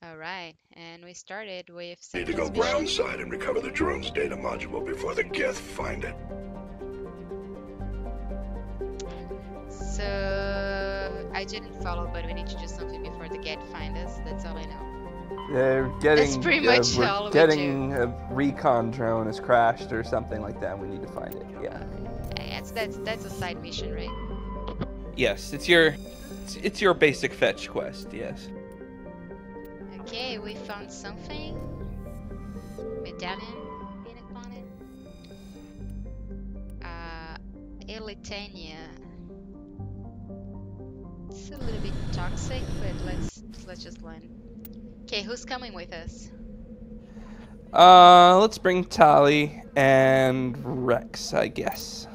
Alright, and we started with Need to some go ground suspicion. side and recover the drone's data module before the Geth find it. So I didn't follow, but we need to do something before the Get find us. That's all I know. They're That's getting. pretty much all We're we getting do. a recon drone has crashed or something like that. We need to find it. Yeah. That's a side mission, right? Yes, it's your basic fetch quest. Yes. Okay, we found something. Medallion being upon it. Elitania. It's a little bit toxic, but let's just learn. Okay, who's coming with us? Let's bring Tali and Rex, I guess.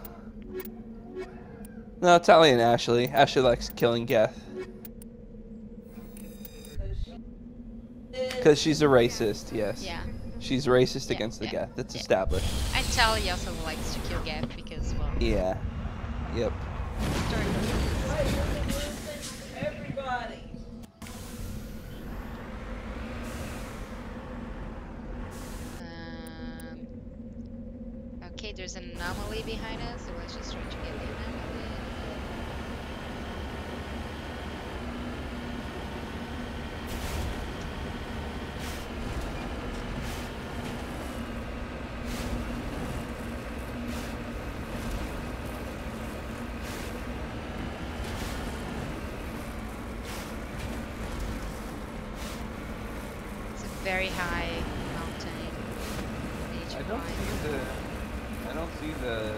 No, Tali and Ashley. Ashley likes killing Geth. Because she's a racist, yes. Yeah. She's racist Yeah, against the yeah, Geth. That's yeah. established. And Tali also likes to kill Geth because, well. Yeah. Yep. Everybody. Okay, there's an anomaly behind us, so let's just try to get the anomaly. It's a very high mountain. I don't see the.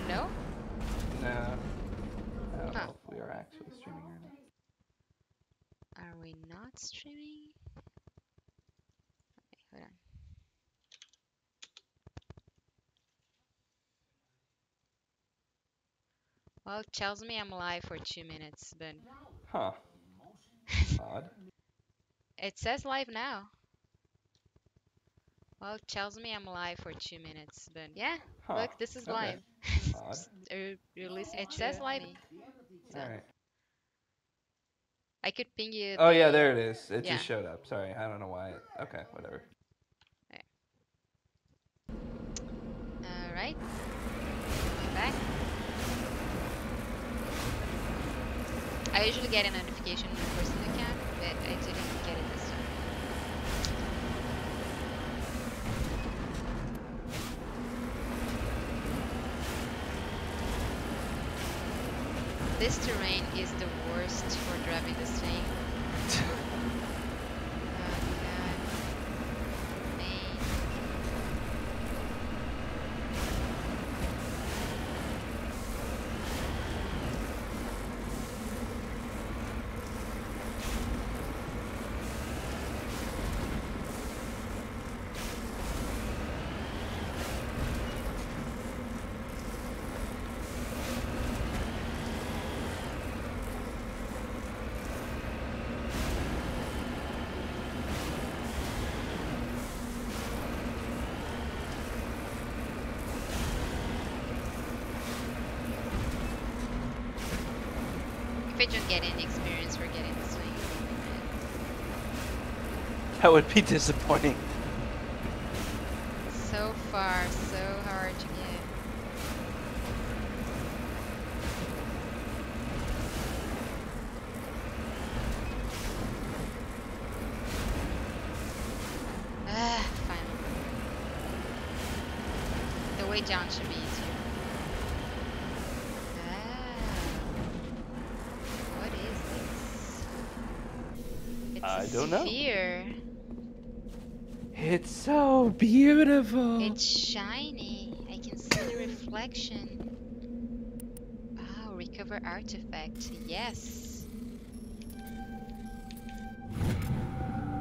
No? No. I don't Huh. know if we are actually streaming or not. Are we not streaming? Okay, hold on. Well, it tells me I'm live for 2 minutes, but Huh. Odd. it says live now. Well, it tells me I'm live for 2 minutes, but yeah, Huh. look, this is Okay. live. Odd. You're listening it says live. So Alright. I could ping you Oh, the... yeah, there it is. It Yeah. just showed up. Sorry, I don't know why. Okay, whatever. Alright. Back. I usually get a notification on my personal account, but I didn't get it this time. This terrain is the worst for driving this thing. Oh god. Man. If I don't get any experience for getting this thing, That would be disappointing. so far, so hard to get. Ah, finally. The way down should be easier. Ah, what is this? It's I a don't know. sphere. It's so beautiful. It's shiny. I can see the reflection. Oh, recover artifact. Yes.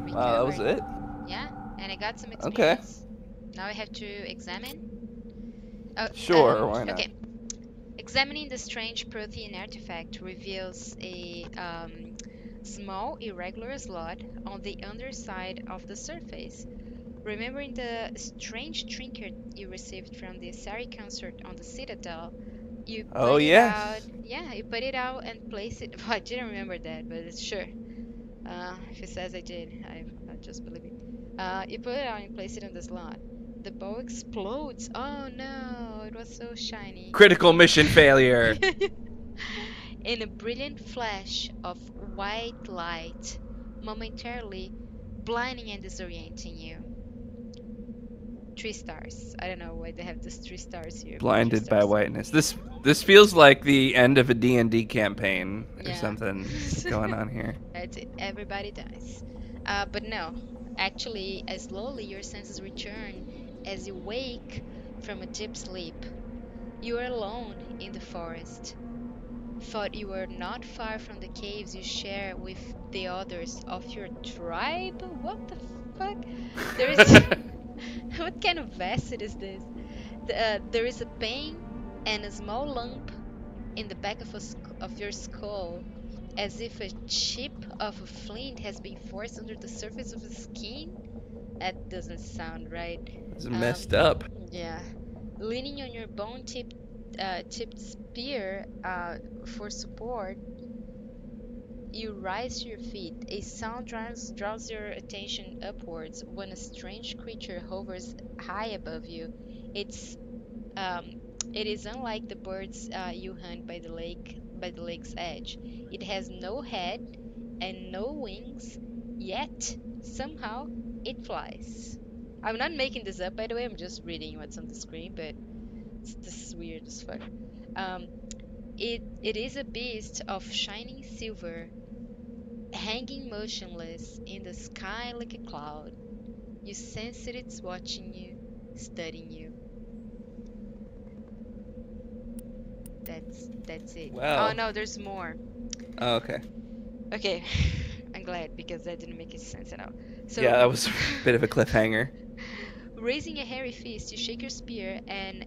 Wow, that was Recovered. it? Yeah, and I got some Okay. experience. Now I have to examine. Oh, Sure, why not? Okay. Examining the strange protein artifact reveals a small irregular slot on the underside of the surface. Remembering the strange trinket you received from the Sari concert on the Citadel, you put Oh, it yes. out. Yeah, you put it out and place it. Well, I didn't remember that, but it's sure. If it says I did, I just believe it. You put it on and place it on the slot. The bow explodes. Oh no, it was so shiny. Critical mission failure. In a brilliant flash of white light, momentarily blinding and disorienting you. 3 stars. I don't know why they have this 3 stars here, but three Blinded by stars. whiteness. This feels like the end of a D&D campaign or Yeah. something going on here. That's it. Everybody dies. But no, actually, as slowly your senses return as you wake from a deep sleep. You are alone in the forest. Thought you were not far from the caves you share with the others of your tribe? What the fuck? There is. What kind of acid is this? There is a pain and a small lump in the back of, of your skull, as if a chip of a flint has been forced under the surface of the skin. That doesn't sound right. It's Um, messed up. yeah. Leaning on your tipped spear for support, you rise to your feet. A sound draws your attention upwards when a strange creature hovers high above you. It's um, it is unlike the birds you hunt by the lake's edge. It has no head and no wings, yet somehow it flies. I'm not making this up, by the way. I'm just reading what's on the screen, but this is weird as fuck. Um, it is a beast of shining silver, hanging motionless in the sky like a cloud. You sense that it's watching you, studying you. That's it. Oh Wow. no, there's more. Oh, okay. Okay, I'm glad because that didn't make any sense at all. Yeah, So, that was a bit of a cliffhanger. raising a hairy fist, you shake your spear and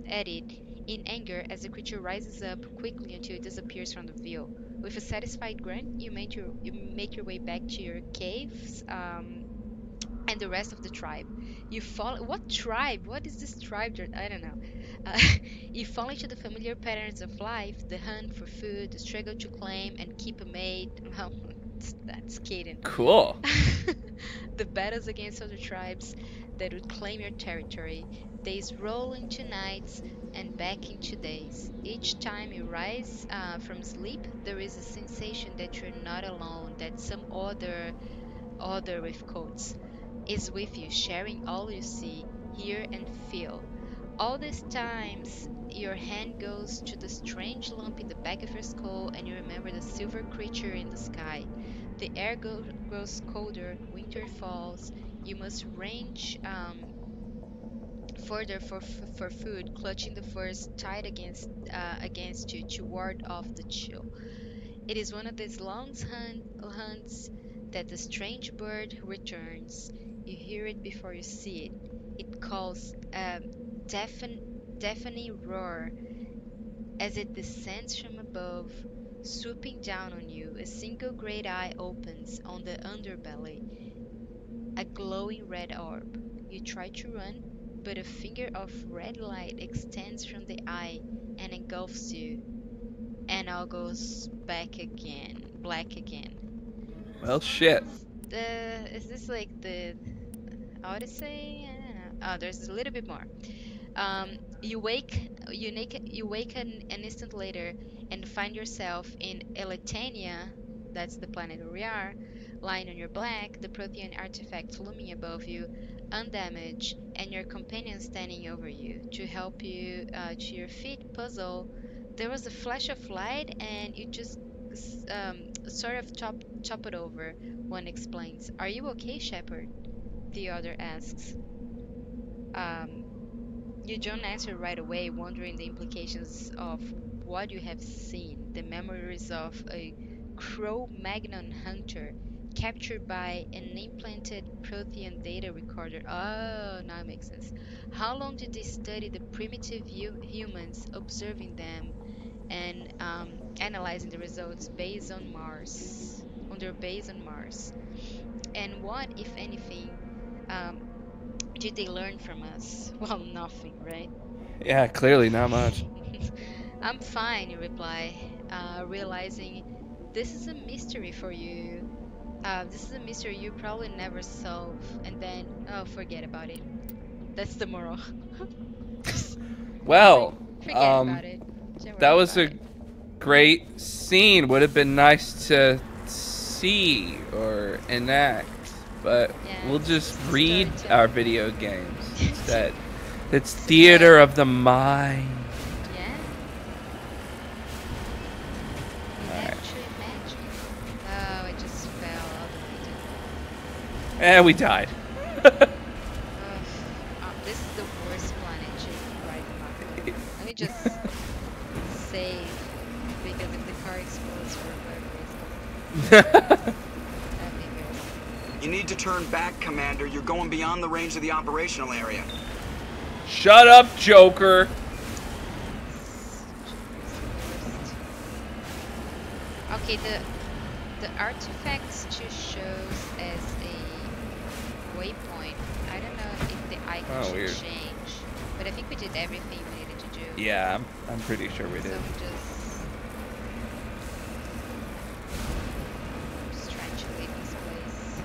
at it in anger as the creature rises up quickly until it disappears from the view. With a satisfied grunt, you make your way back to your caves and the rest of the tribe. You fall. What tribe? What is this tribe? I don't know. Uh, you fall into the familiar patterns of life: the hunt for food, the struggle to claim and keep a mate. Well, that's Caden. Cool. The battles against other tribes that would claim your territory. Days roll into nights and back into days. Each time you rise from sleep, there is a sensation that you're not alone, that some other with coats is with you, sharing all you see, hear, and feel. All these times, your hand goes to the strange lump in the back of your skull, and you remember the silver creature in the sky. The air grows colder, winter falls. You must range further for food, clutching the furs tight against you to ward off the chill. It is one of these long hunts that the strange bird returns. You hear it before you see it. It calls a deafen, deafening roar as it descends from above, swooping down on you. A single great eye opens on the underbelly, a glowing red orb. You try to run, but a finger of red light extends from the eye and engulfs you, and all goes back again, black again. Well, shit. Is this like the Odyssey? I don't know. Oh, there's a little bit more. You wake an instant later and find yourself in Elitania, that's the planet where we are, lying on your back, the Prothean artifact looming above you, undamaged, and your companion standing over you to help you to your feet. Puzzle. There was a flash of light, and you just sort of chop it over. One explains. Are you okay, Shepard? The other asks. Um, you don't answer right away, wondering the implications of what you have seen. The memories of a Cro-Magnon hunter captured by an implanted Prothean data recorder. Oh, now it makes sense. How long did they study the primitive humans, observing them and analyzing the results based on Mars, on their base on Mars? And what, if anything, um, did they learn from us? Well, nothing, right? Yeah, clearly not much. I'm fine, you reply, realizing this is a mystery for you. This is a mystery you probably never solve, and then, oh, forget about it. That's the moral. Just for- Well, forget about it. Don't that worry was about a it. great scene. Would have been nice to see or enact, but Yeah, we'll just it's read storytelling. our video games instead. It's This is theater like- of the mind. Yeah. Alright. Imagine. Oh, it just fell all the way down. And we died. Ugh. Oh, this is the worst planet to ride the map. Let me just save, because if the car explodes for whatever reason, that'd be good. You need to turn back, Commander. You're going beyond the range of the operational area. Shut up, Joker. Okay, the artifacts to shows as a waypoint. I don't know if the icon Oh, should weird. change, but I think we did everything we needed to do. Yeah, I'm pretty sure we So did. just trying to leave this place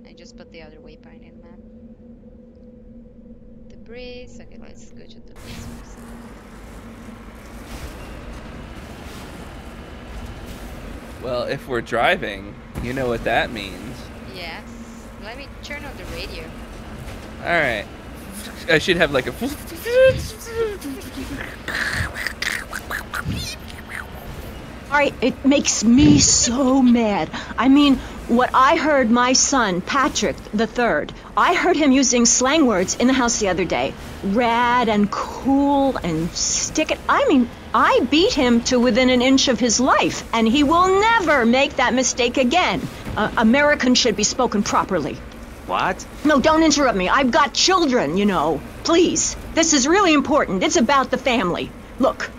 and just put the other waypoint in the map. The breeze. Okay, let's go to the breeze first. Well, if we're driving, you know what that means. Yes. Let me turn on the radio. Alright. I should have like a... Sorry, it makes me so mad. I mean, what I heard my son, Patrick the Third, I heard him using slang words in the house the other day. Rad and cool and stick it. I mean, I beat him to within an inch of his life, and he will never make that mistake again. American should be spoken properly. What? No, don't interrupt me. I've got children, you know. Please. This is really important. It's about the family. Look.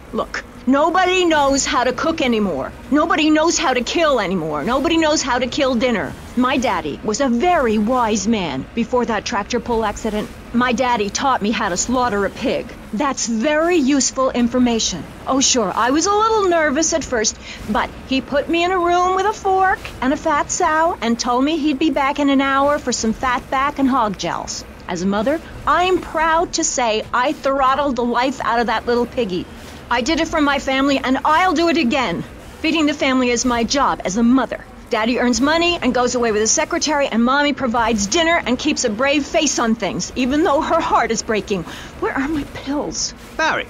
Nobody knows how to cook anymore. Nobody knows how to kill anymore. Nobody knows how to kill dinner. My daddy was a very wise man before that tractor pull accident. My daddy taught me how to slaughter a pig. That's very useful information. Oh, sure, I was a little nervous at first, but he put me in a room with a fork and a fat sow and told me he'd be back in an hour for some fat back and hog gels. As a mother, I'm proud to say I throttled the life out of that little piggy. I did it for my family, and I'll do it again. Feeding the family is my job as a mother. Daddy earns money and goes away with his secretary, and Mommy provides dinner and keeps a brave face on things, even though her heart is breaking. Where are my pills? Barry,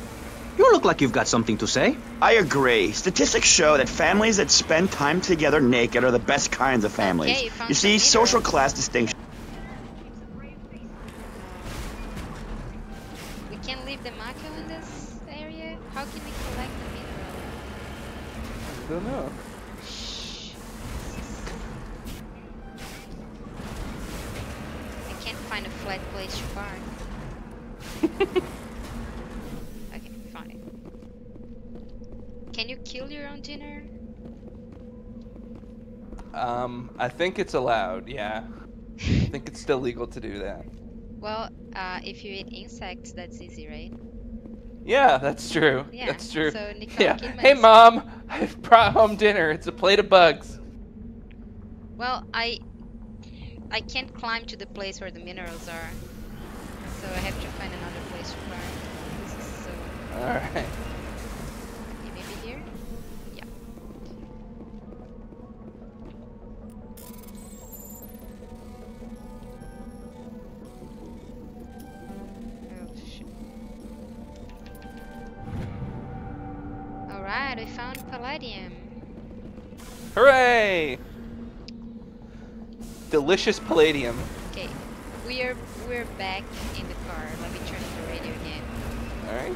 you look like you've got something to say. I agree. Statistics show that families that spend time together naked are the best kinds of families. Okay, you found You see, some social minerals. class distinction. We can leave the Mako in this area? How can we collect the mineral? I don't know. Shh. I can't find a flat place to park. Okay, found it. Can you kill your own dinner? I think it's allowed, yeah. I think it's still legal to do that. Well, if you eat insects, that's easy, right? Yeah, that's true. Yeah, That's true. so Nicole Yeah. Kidman Hey, is- Mom, I've brought home dinner. It's a plate of bugs. Well, I can't climb to the place where the minerals are, so I have to find another place to park. This is so. All right. Okay, maybe here. Yeah. Oh shit. All right, I found palladium. Hooray! Delicious palladium. Okay, we're back in the car. Let me turn on the radio again. All right.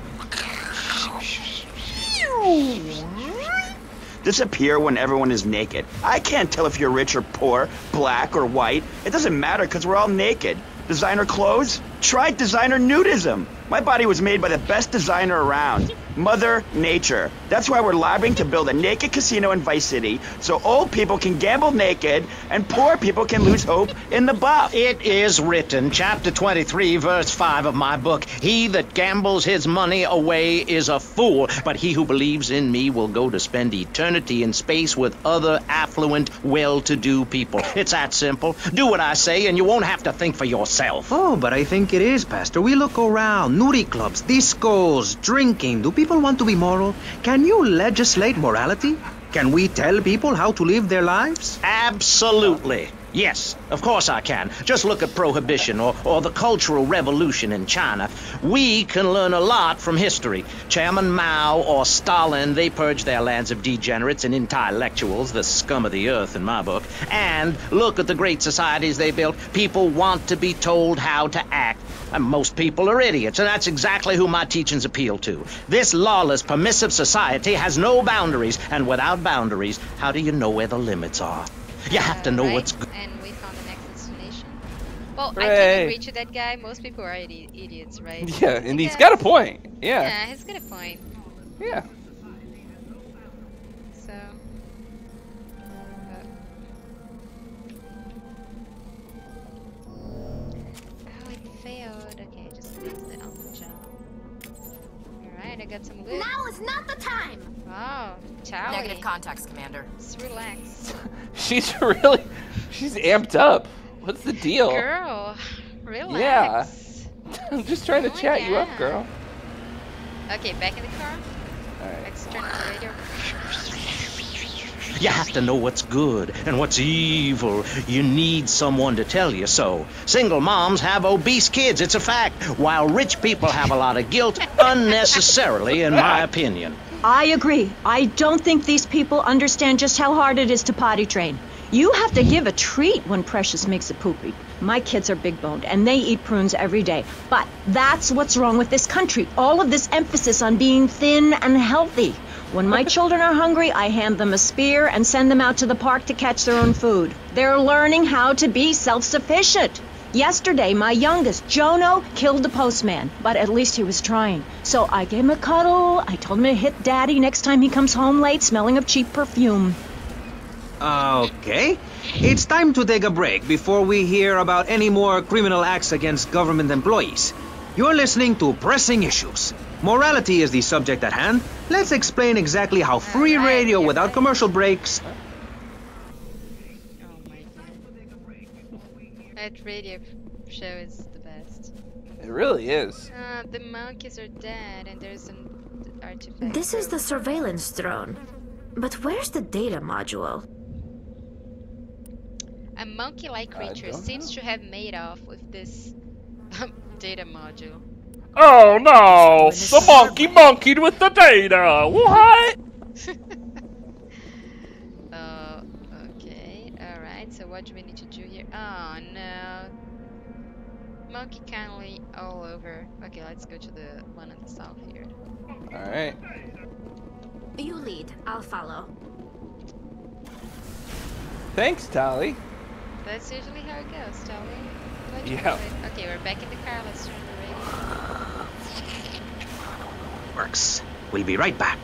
Disappear when everyone is naked. I can't tell if you're rich or poor, black or white. It doesn't matter because we're all naked. Designer clothes? Try designer nudism. My body was made by the best designer around, Mother Nature. That's why we're lobbying to build a naked casino in Vice City so old people can gamble naked and poor people can lose hope in the buff. It is written, chapter 23, verse 5 of my book, "He that gambles his money away is a fool, but he who believes in me will go to spend eternity in space with other affluent, well-to-do people." It's that simple. Do what I say and you won't have to think for yourself. Oh, but I think it is, Pastor. We look around. Nudie clubs, discos, drinking. Do people want to be moral? Can you legislate morality? Can we tell people how to live their lives? Absolutely. Yes, of course I can. Just look at Prohibition or the Cultural Revolution in China. We can learn a lot from history. Chairman Mao or Stalin, they purged their lands of degenerates and intellectuals, the scum of the earth in my book. And look at the great societies they built. People want to be told how to act. And most people are idiots, and that's exactly who my teachings appeal to. This lawless, permissive society has no boundaries, and without boundaries, how do you know where the limits are? You have to know Right? what's good. And we found the next destination. Well, I Hooray. can agree to that guy. Most people are idiots, right? Yeah, and he's got a point. Yeah. Yeah, he's got a point. Yeah. So. Oh, it failed. Okay, just leave the jump. Alright, I got some loot. Now is not the time! Oh, Charlie. Negative contacts, Commander. Just relax. She's amped up. What's the deal? Girl, relax. Yeah. I'm just trying to Oh, chat you up, yeah. girl. Okay, back in the car. Alright. Let's turn on the radio. You have to know what's good and what's evil. You need someone to tell you so. Single moms have obese kids, it's a fact, while rich people have a lot of guilt unnecessarily, in my opinion. I agree. I don't think these people understand just how hard it is to potty train. You have to give a treat when Precious makes a poopy. My kids are big-boned, and they eat prunes every day. But that's what's wrong with this country. All of this emphasis on being thin and healthy. When my children are hungry, I hand them a spear and send them out to the park to catch their own food. They're learning how to be self-sufficient. Yesterday, my youngest, Jono, killed the postman, but at least he was trying. So I gave him a cuddle. I told him to hit Daddy next time he comes home late, smelling of cheap perfume. Okay. It's time to take a break before we hear about any more criminal acts against government employees. You're listening to Pressing Issues. Morality is the subject at hand. Let's explain exactly how free Alright, radio yeah. without commercial breaks. Oh my god. That radio show is the best. It really is. The monkeys are dead and there's an artifact. This is the surveillance drone. But where's the data module? A monkey-like creature don't seems to have made off with this data module. Oh no! The monkey monkeyed with the data! What? Okay, alright, so what do we need to do here? Oh no. Monkey kindly all over. Okay, let's go to the one on the south here. Alright. You lead, I'll follow. Thanks, Tally. That's usually how it goes, Tally. Glad you Yeah. got it. Okay, we're back in the car. Let's turn the radio. Works. We'll be right back.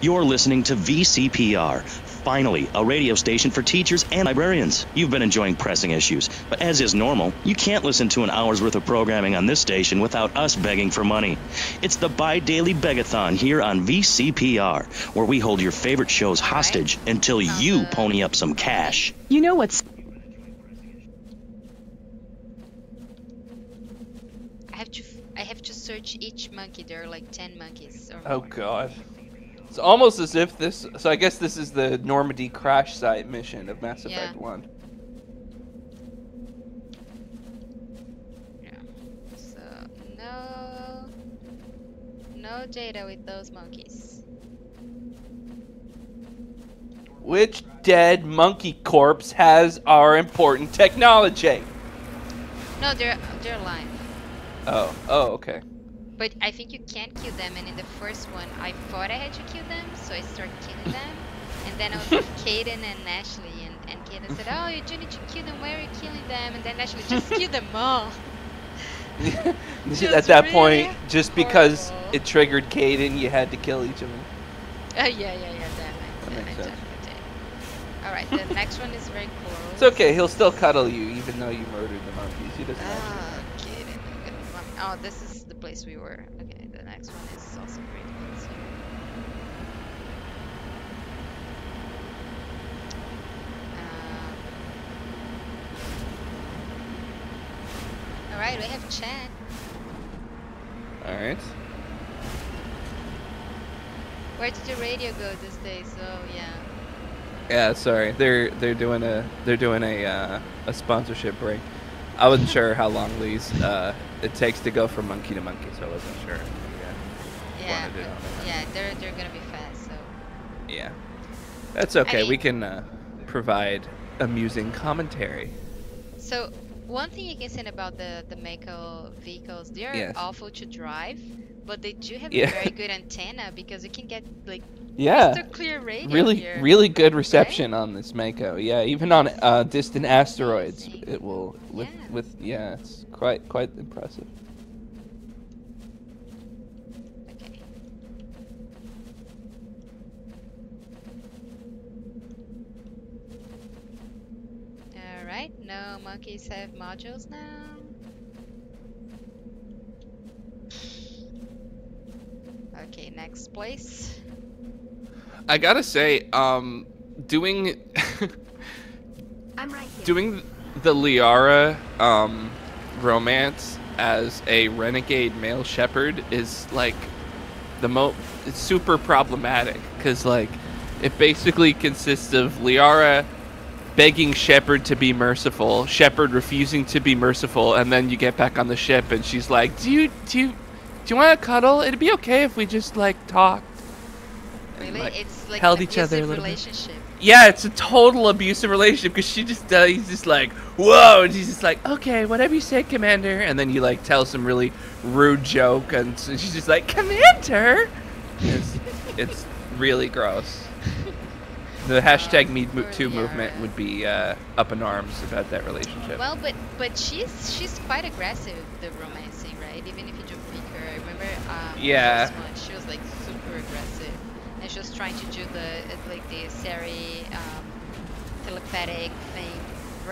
You're listening to VCPR. Finally, a radio station for teachers and librarians. You've been enjoying Pressing Issues, but as is normal, you can't listen to an hour's worth of programming on this station without us begging for money. It's the bi-daily begathon here on VCPR, where we hold your favorite shows hostage until you pony up some cash. You know what's... I have to search each monkey. There are like 10 monkeys. Or Oh more. god. It's almost as if this... So I guess this is the Normandy crash site mission of Mass Effect 1. Yeah. So, no data with those monkeys. Which dead monkey corpse has our important technology? No, they're alive. Oh, okay. But I think you can't kill them, and in the first one, I thought I had to kill them, so I started killing them. And then I was with Kaden and Ashley, and Kaden said, oh, you do need to kill them, why are you killing them? And then Ashley, just kill them all. At that point, just because it triggered Caden, you had to kill each of them. Yeah, that makes sense. Alright, the next one is very close. It's okay, he'll still cuddle you even though you murdered the monkeys. He doesn't actually Okay, oh, this is the place we were. Okay, the next one is also very close here. Alright, we have Chan. Alright. Where did the radio go these days? Oh yeah. Yeah, sorry. They're doing a sponsorship break. I wasn't sure how long these it takes to go from monkey to monkey, so I wasn't sure. Yeah, they're gonna be fast. So. Yeah, that's okay. I mean, we can provide amusing commentary. So one thing you can say about the Mako vehicles, they are awful to drive, but they do have a very good antenna because you can get like crystal clear radio here. Really good reception on this Mako. Yeah, even on distant asteroids, it will it's quite impressive. Okay. All right, no monkeys have modules now. Okay, next place. I gotta say, doing doing the Liara romance as a renegade male shepherd is like it's super problematic because like it basically consists of Liara begging Shepard to be merciful, Shepard refusing to be merciful, and then you get back on the ship and she's like, do you want to cuddle? It'd be okay if we just like talked. Really? Like, it's like held an each other a abusive little relationship. Yeah, it's a total abusive relationship because she just he's just like, whoa, and she's just like, okay, whatever you say, Commander, and then you like tell some really rude joke, and so she's just like, Commander. It's really gross. The hashtag #MeToo movement would be up in arms about that relationship. Well, but she's quite aggressive the romancing, right? Even if you don't pick her, I remember yeah. the first one, she was like super aggressive. And she was trying to do the Sari telepathic thing.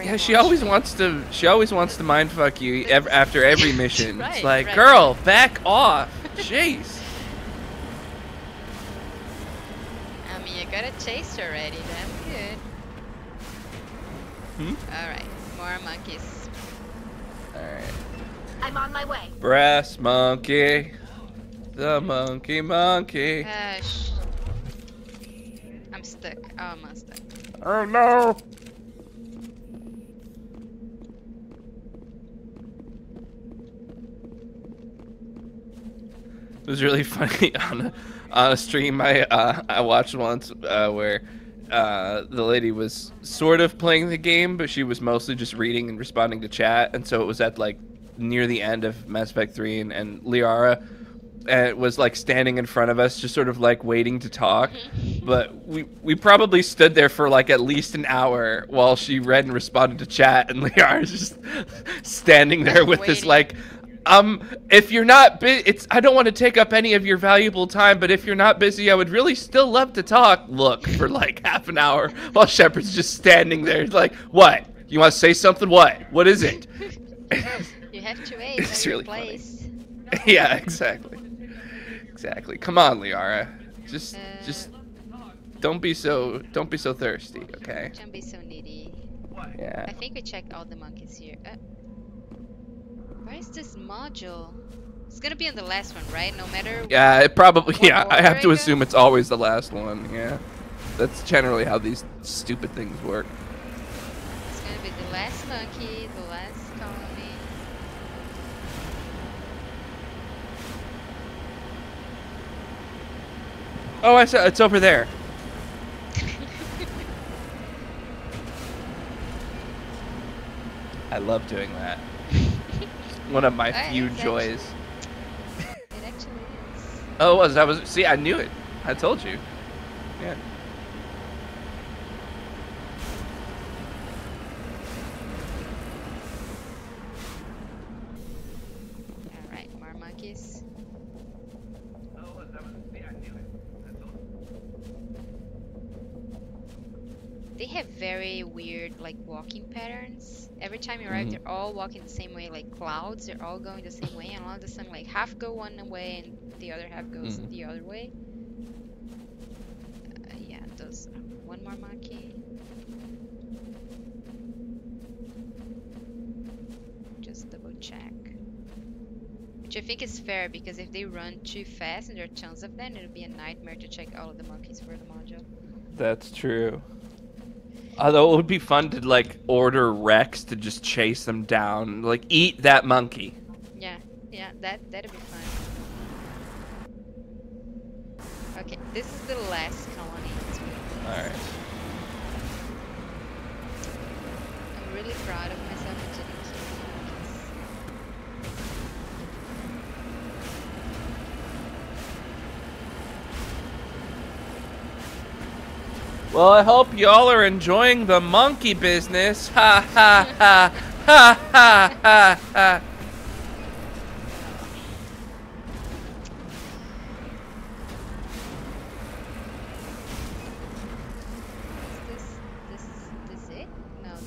Yeah, she always wants to mindfuck you after every mission. Right, it's like, right. girl, back off. Jeez. I mean, you got a taste already. That's good. All right, more monkeys. All right. I'm on my way. Brass monkey, the monkey. I'm stuck. Oh, I'm stuck. Oh no! It was really funny on a stream I watched once where the lady was sort of playing the game, but she was mostly just reading and responding to chat, and so it was at like near the end of Mass Effect 3, and Liara was like standing in front of us, just sort of like waiting to talk. But we probably stood there for like at least an hour while she read and responded to chat, and Liara's just standing there with this like, if you're not I don't want to take up any of your valuable time, but if you're not busy, I would really still love to talk. Look, for like half an hour while Shepard's just standing there like, what? You want to say something? What is it? You have to wait. It's really place. funny. Yeah, exactly. Come on, Liara. Just don't be so thirsty, okay? Don't be so needy. Yeah. I think we checked all the monkeys here. Where is this module? It's gonna be on the last one, right? No matter. Yeah, it probably. Yeah, I have to go? assume it's always the last one. Yeah, that's generally how these stupid things work. It's gonna be the last monkey, the last colony. Oh, I saw it's over there. I love doing that. One of my few joys. It actually is. Oh, it was. See, I knew it. I told you. Yeah. monkeys. Oh, that was yeah, I knew it. That's all. They have very weird like walking patterns. Every time you arrive, they're all walking the same way, like clouds. They're all going the same way, and all of a sudden, like half go one way and the other half goes the other way. Yeah, those. One more monkey. Just double check. Which I think is fair because if they run too fast and there are tons of them, it'll be a nightmare to check all of the monkeys for the module. That's true. Although it would be fun to like order Rex to just chase them down, like eat that monkey. Yeah, that'd be fun. Okay, this is the last colony. All right. I'm really proud of myself for taking monkeys. Well, I hope y'all are enjoying the monkey business. Ha ha ha ha ha ha ha. This it? No, this is...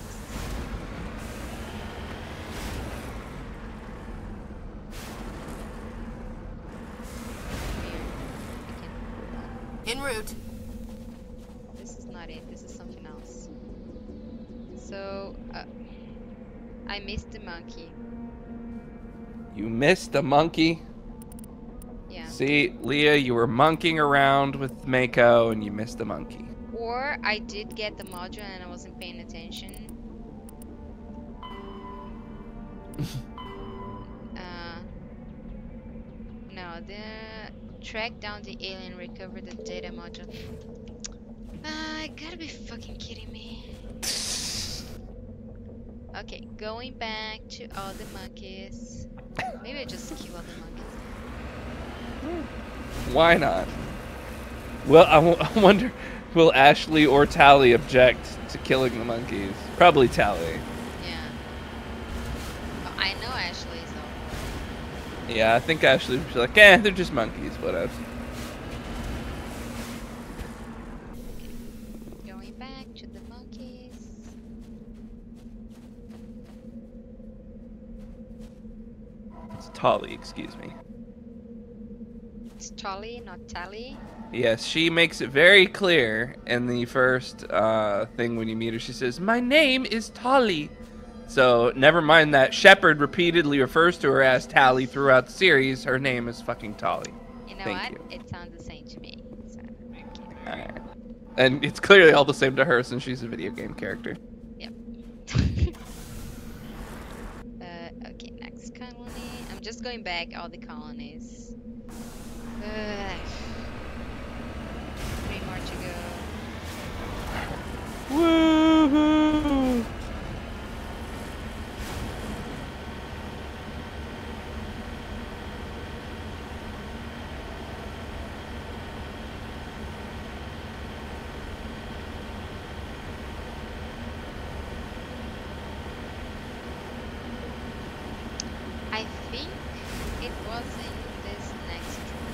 En route. This is not it. This is something else. So, I missed the monkey. You missed the monkey? Yeah. See, Leah, you were monkeying around with Mako and you missed the monkey. Or I did get the module and I wasn't paying attention. No, the track down the alien, recover the data module. I gotta be fucking kidding me. Okay, going back to all the monkeys. Maybe I just kill all the monkeys. Why not? Well, I wonder, will Ashley or Tally object to killing the monkeys? Probably Tally. Yeah. Oh, I know Ashley's though. Yeah, I think Ashley would be like, eh, they're just monkeys, whatever. Going back to the monkeys. It's Tally, excuse me. It's Tolly, not Tally. Yes, she makes it very clear in the first thing when you meet her. She says, "My name is Tally." So never mind that Shepard repeatedly refers to her as Tally throughout the series. Her name is fucking Tally. You know Thank what? you. It sounds the same to me. So, okay. Alright. And it's clearly all the same to her since she's a video game character. Yep. Okay, next colony. I'm just going back all the colonies. 3 more to go. Woohoo! I think it was in this next room.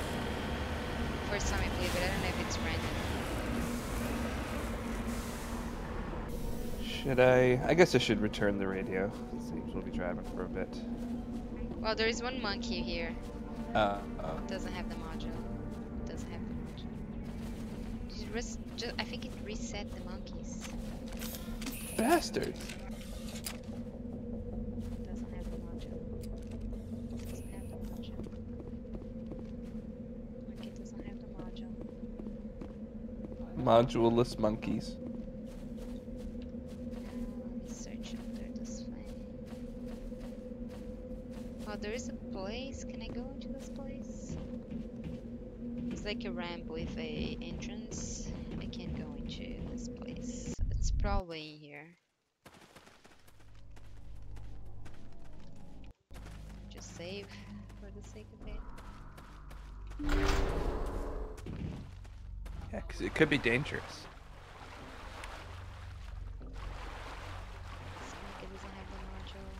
First time I played, but I don't know if it's random. Should I guess I should return the radio. It seems we'll be driving for a bit. Well, there is one monkey here. Doesn't have the module. Doesn't have the module. I think it reset the monkeys. Bastard! Doesn't have the module. Doesn't have the module. Monkey doesn't have the module. Moduleless monkeys. Let me search under this thing. Oh, there is a place. Can I go into this place? It's like a ramp with a entrance. I can't go into this place. It's probably in here. Just save for the sake of it. Yeah, because it could be dangerous. This monkey doesn't have the module.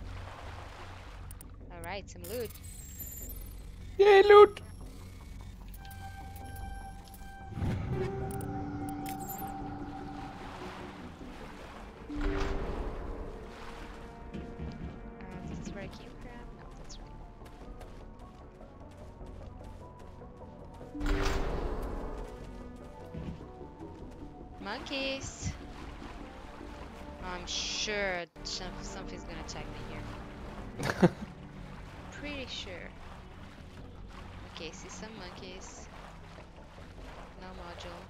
Alright, some loot. Yay, loot! This is where I came from? No, that's right. Monkeys! I'm sure something's gonna attack me here. Pretty sure. Okay, see some monkeys. No module.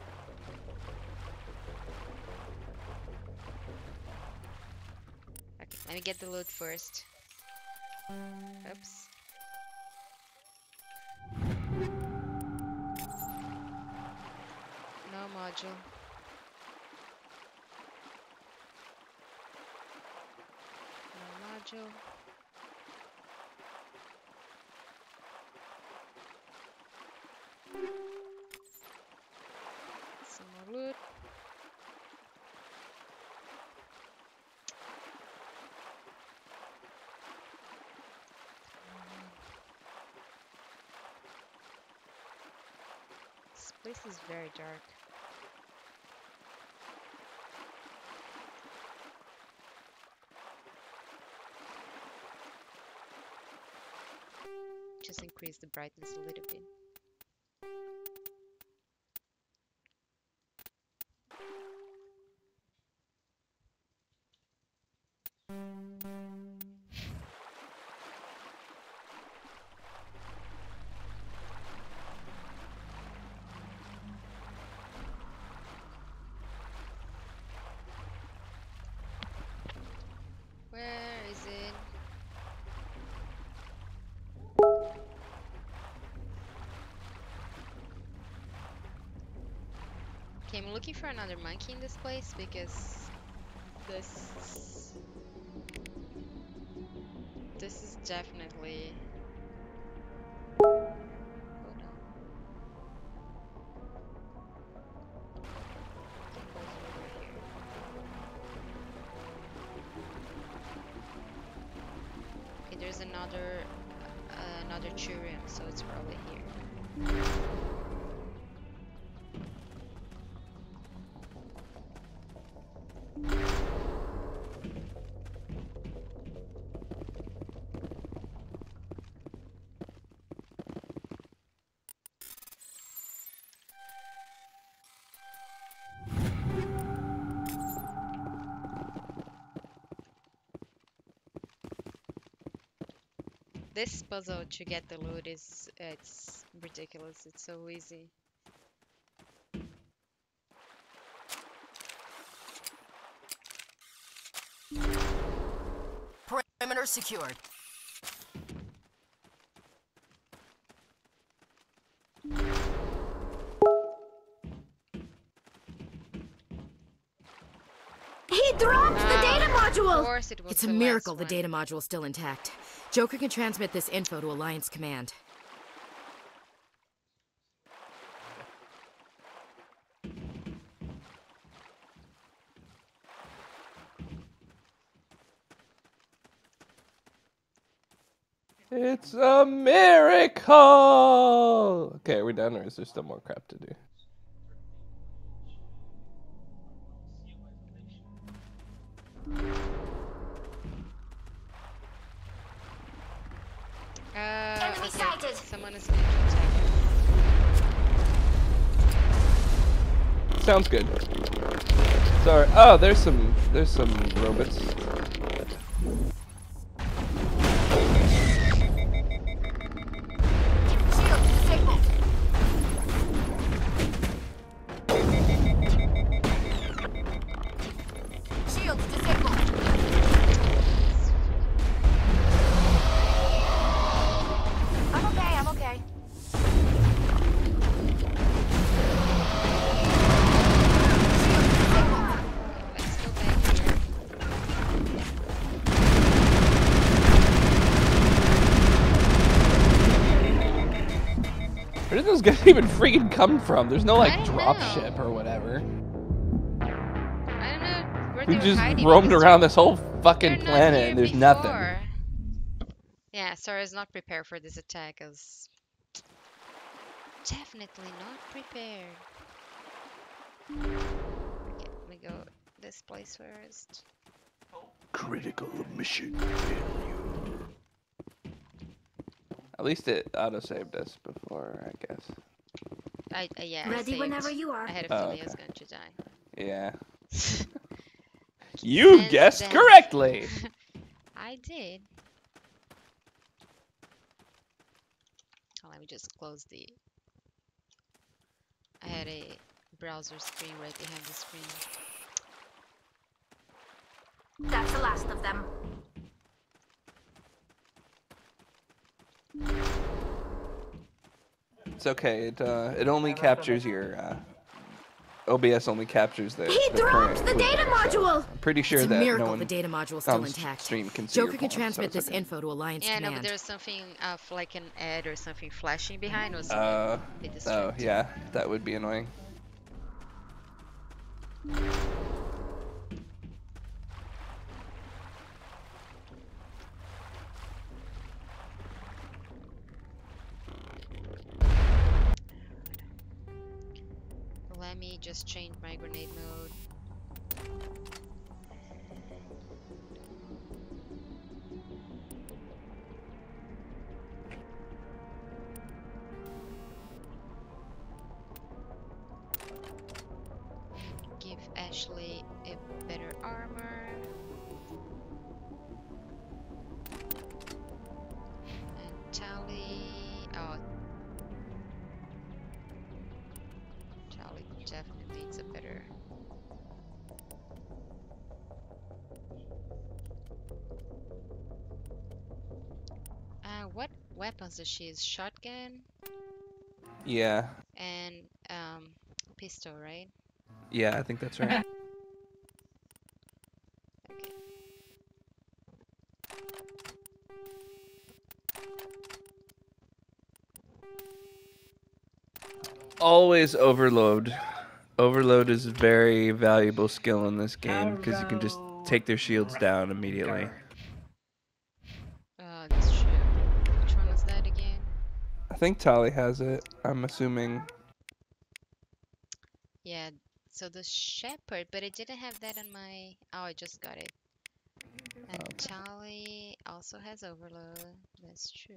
Okay, let me get the loot first. Oops. No module. No module. Some more loot. This place is very dark. Just increase the brightness a little bit. Where is it? Okay, I'm looking for another monkey in this place because this is definitely. Hold on. It goes over here. Okay, there's another tree rim, so it's probably here. This puzzle to get the loot it's ridiculous. It's so easy. Perimeter secured. He dropped the data module! Of course it was It's a the miracle last the one. data module's still intact. Joker can transmit this info to Alliance Command. It's a miracle! Okay, are we done, or is there still more crap to do? Enemy Okay. sighted. Someone is going to attack. Sounds good. Sorry. Oh, there's some robots. Shield disabled. Shield disabled. I'm okay. Let's go back here. Where did those guys even freaking come from? There's no I like don't drop know. ship or whatever. I don't know where We they were just hiding roamed in this around room. this whole They're fucking not planet here and there's nothing. before. Yeah, Sarah's not prepared for this attack as Definitely not prepared. Okay, let me go this place first. Critical mission failure. At least it auto-saved us before, I guess. Yeah, I Ready saved. whenever you are. I had a Oh, feeling I was okay. going to die. Yeah. You Hands guessed down. correctly! I did. Oh, let me just close the... I had a browser screen right behind the screen. That's the last of them. It's okay. It only captures your OBS only captures the current dropped the data playback, so module! I'm pretty sure It's a that miracle no one the data module's on still the intact. stream can see Joker your can porn, so transmit it's this okay. info to Alliance Yeah, no, Command. but there's something like an ad or something flashing behind was a Oh, bit distracting. yeah, that would be annoying. Let me just change my grenade mode. Give Ashley a better armor. And Tally... Oh. Tally definitely needs a better... what weapons does she use? Shotgun? Yeah. And pistol, right? Yeah, I think that's right. Okay. Always overload. Overload is a very valuable skill in this game because you can just take their shields down immediately. That's true. Which one was that again? I think Tali has it. I'm assuming. Yeah, so the shepherd, but I didn't have that on my... Oh, I just got it. And Tali also has overload. That's true.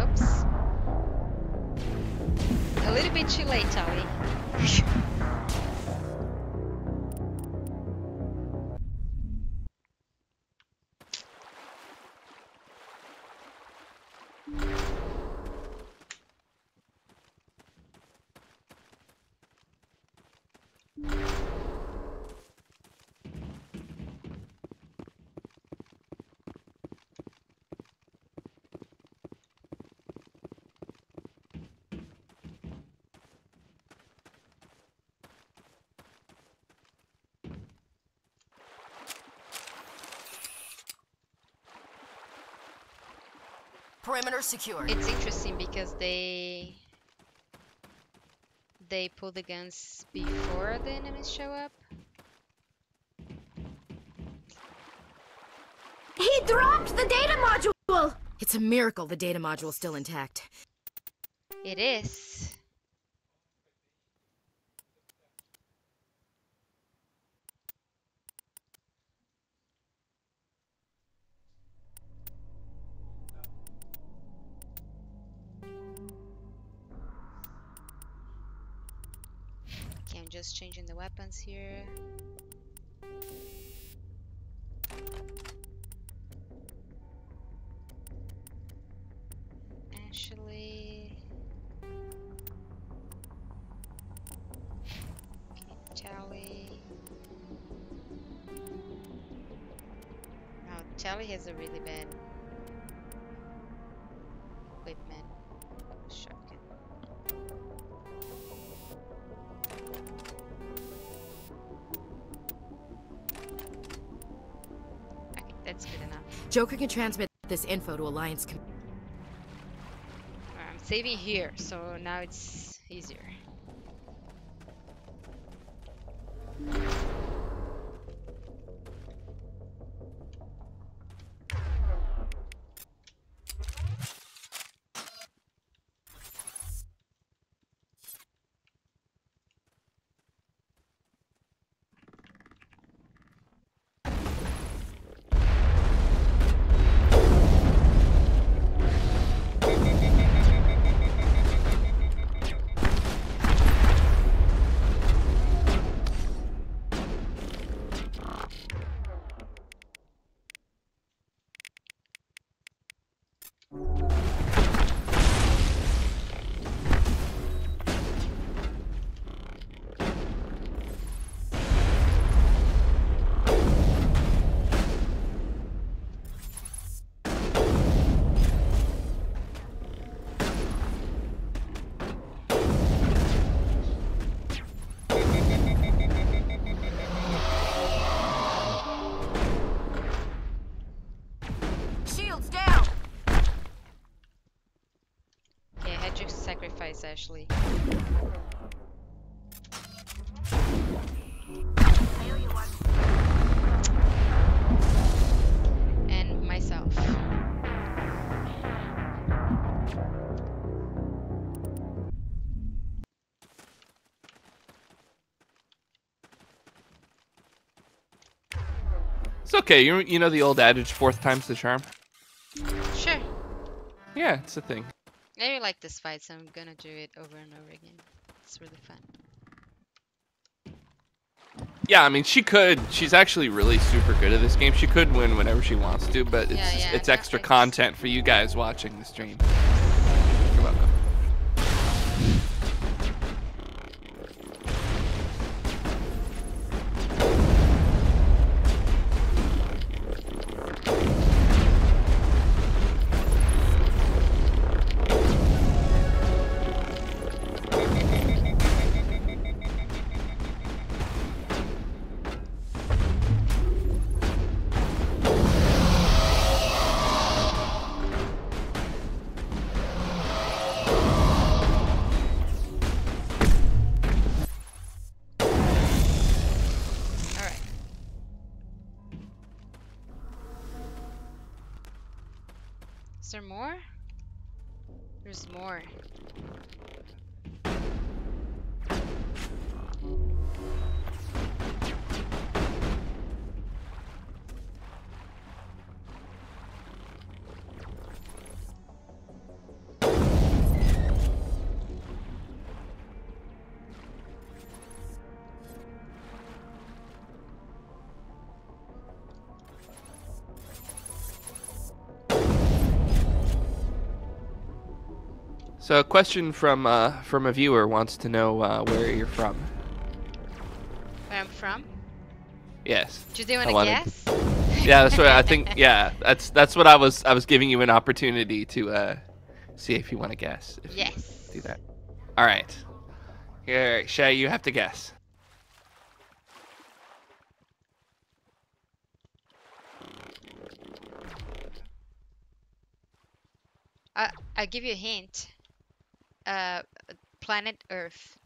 Oops. A little bit too late, Tali. Perimeter secured. It's interesting because they pull the guns before the enemies show up. He dropped the data module! It's a miracle the data module's still intact. It is. Okay, I'm just changing the weapons here. Ashley. Okay, Tally. Oh, Tally has a really bad Joker can transmit this info to Alliance. I'm saving here, so now it's easier. Shields down. Okay, I had to sacrifice Ashley. And myself. It's okay. You know the old adage, fourth time's the charm? Sure. Yeah, it's a thing. I really like this fight, so I'm gonna do it over and over again. It's really fun. Yeah, I mean, she could. She's actually really super good at this game. She could win whenever she wants to, but it's extra content for you guys watching the stream. You're welcome. Is there more? There's more. So a question from a viewer wants to know where you're from. Where I'm from? Yes. Do they want to guess? Yeah, that's what I think. Yeah, that's what I was giving you an opportunity to see if you want to guess. Yes. Do that. All right. Here, Shay, you have to guess. I'll give you a hint. Planet Earth.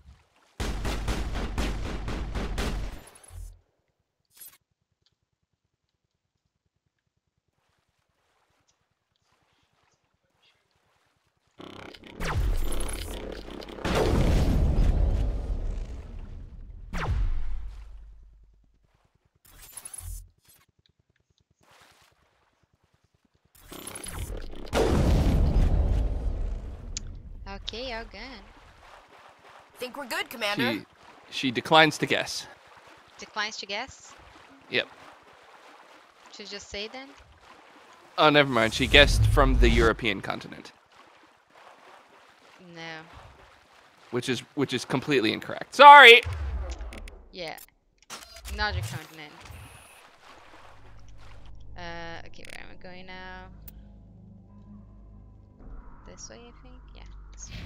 Okay, all good. Think we're good, Commander. She declines to guess. Declines to guess? Yep. Should just say then? Oh, never mind. She guessed from the European continent. No. Which is completely incorrect. Sorry. Yeah. Not your continent. Okay, where am I going now? This way, I think? Yeah. This way.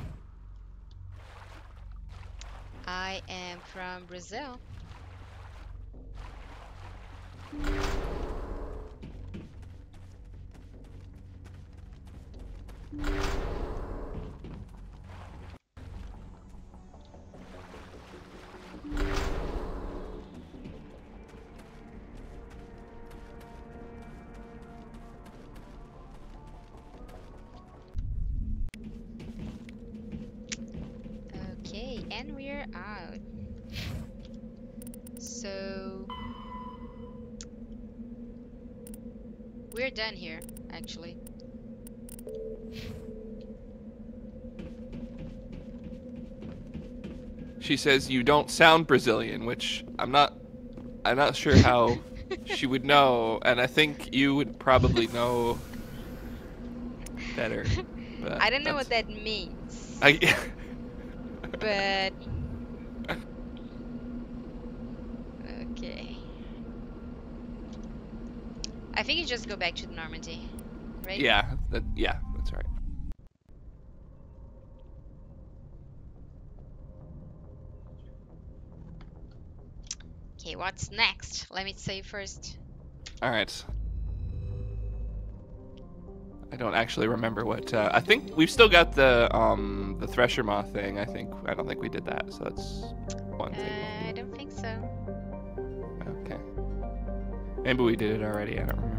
I am from Brazil. and we're out. So we're done here, actually. She says you don't sound Brazilian, which I'm not sure how she would know, and I think you would probably know better. But I don't know what that means. But okay. I think you just go back to Normandy, right? Yeah, that's right. Okay, what's next? Let me say first. All right. I don't actually remember what. I think we've still got the Thresher Moth thing. I don't think we did that. So that's one thing. I don't think so. Okay. Maybe we did it already. I don't remember.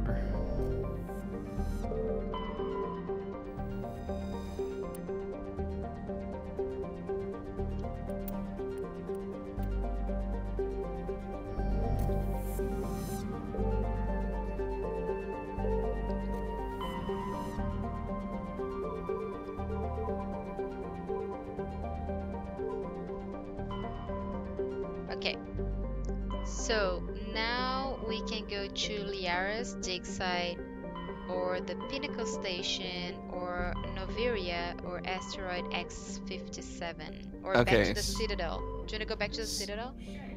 Okay. So now we can go to Liara's dig site, or the Pinnacle Station, or Noveria, or Asteroid X-57, or back to the Citadel. Do you want to go back to the Citadel?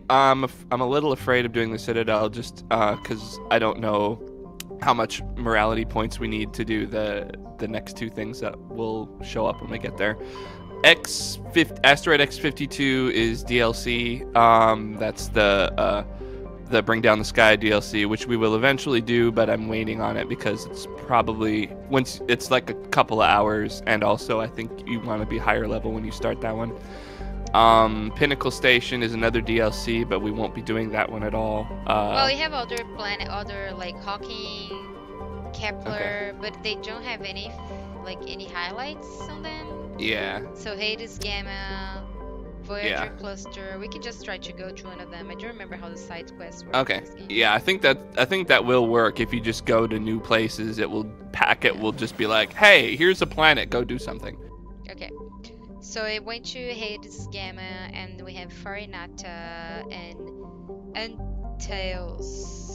I'm a little afraid of doing the Citadel just because I don't know how much morality points we need to do the next two things that will show up when we get there. Asteroid X-52 is DLC. That's the Bring Down the Sky DLC, which we will eventually do, but I'm waiting on it because it's probably once it's like a couple of hours, and also I think you want to be higher level when you start that one. Pinnacle Station is another DLC, but we won't be doing that one at all. Well, we have other like Hawking, Kepler, but they don't have any highlights on them. Yeah. So Hades Gamma, Voyager Cluster. We can just try to go to one of them. I don't remember how the side quests work. Okay. Yeah, I think that will work. If you just go to new places, will just be like, hey, here's a planet, go do something. Okay. So I went to Hades Gamma, and we have Farinata and Entails.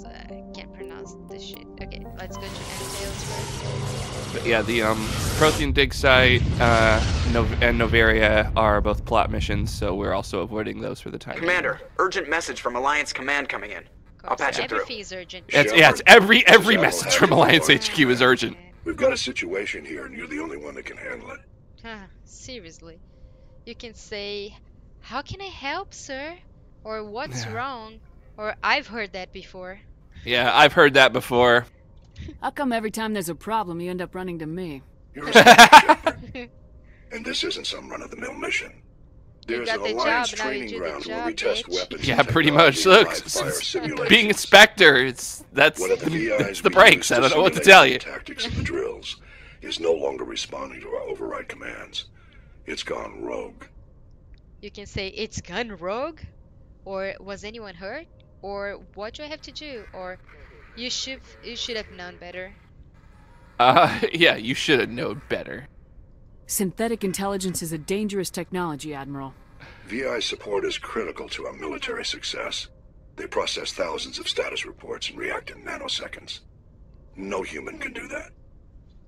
I can't pronounce this shit. Okay, let's go to Entails first. But yeah, the Prothean dig site and Noveria are both plot missions, so we're also avoiding those for the time being. Commander, urgent message from Alliance Command coming in. I'll patch it through. Everything is urgent. It's every message from Alliance HQ is urgent. We've got a situation here, and you're the only one that can handle it. Seriously. You can say, how can I help, sir? Or what's wrong? Or I've heard that before. Yeah, I've heard that before. How come every time there's a problem, you end up running to me? You're a Shepard. And this isn't some run-of-the-mill mission. There's an Alliance training ground where we test weapons. Yeah, pretty much. Look, being a Spectre, it's the breaks. I don't know what to tell you. Tactics of the drills is no longer responding to our override commands. It's gone rogue. You can say, it's gone rogue? Or was anyone hurt? Or what do I have to do? Or you should have known better. Yeah, you should have known better. Synthetic intelligence is a dangerous technology, Admiral. VI support is critical to our military success. They process thousands of status reports and react in nanoseconds. No human can do that.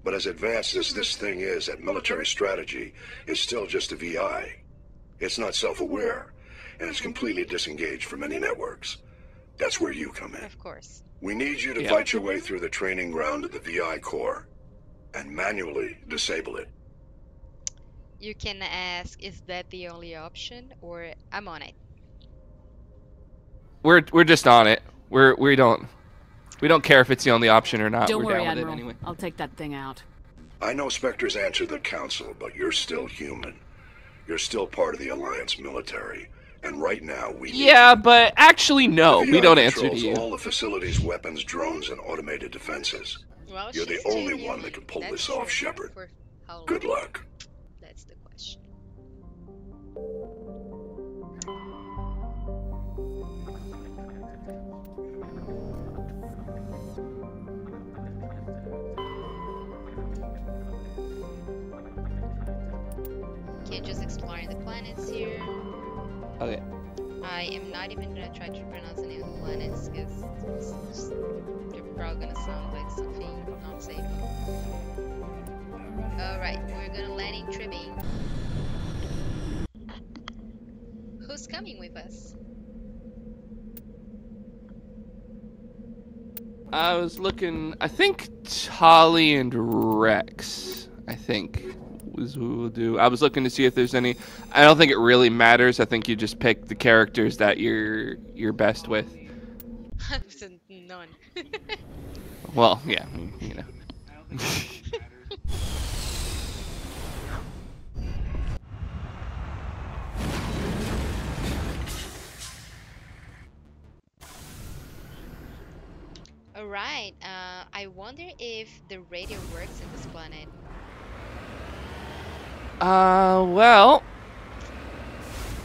But as advanced as this thing is at military strategy, it's still just a VI. It's not self-aware, and it's completely disengaged from any networks. That's where you come in. Of course. We need you to fight your way through the training ground of the VI core, and manually disable it. You can ask, is that the only option, or I'm on it? We're just on it. We don't care if it's the only option or not. Don't We're worry, down with Admiral. it anyway. I'll take that thing out. I know Spectres answer the Council, but you're still human. You're still part of the Alliance military, and right now we... Yeah, but actually no, we don't answer to you. all the facility's weapons, drones, and automated defenses. Well, you're the only one that can pull this off, Shepard. Good luck. That's the question. are the planets here. Okay. I am not even gonna try to pronounce any of the planets because they're probably gonna sound like something not safe. Alright, we're gonna land in Tribune. Who's coming with us? I was looking. I think Tolly and Rex. I think was who we'll do. I was looking to see if there's any. I don't think it really matters. I think you just pick the characters that you're best with. None. Well, yeah, you know. Alright, I wonder if the radio works in this planet. Well,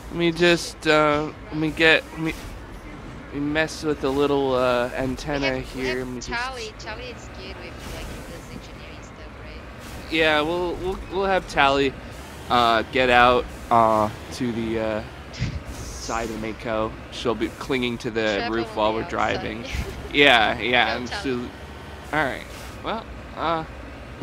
let me just we mess with the little antenna here. Tally is good with like this engineering stuff, right? Yeah, we'll have Tally get out to the side of Mako. She'll be clinging to the roof while we're driving. Yeah. And so, all right. Well,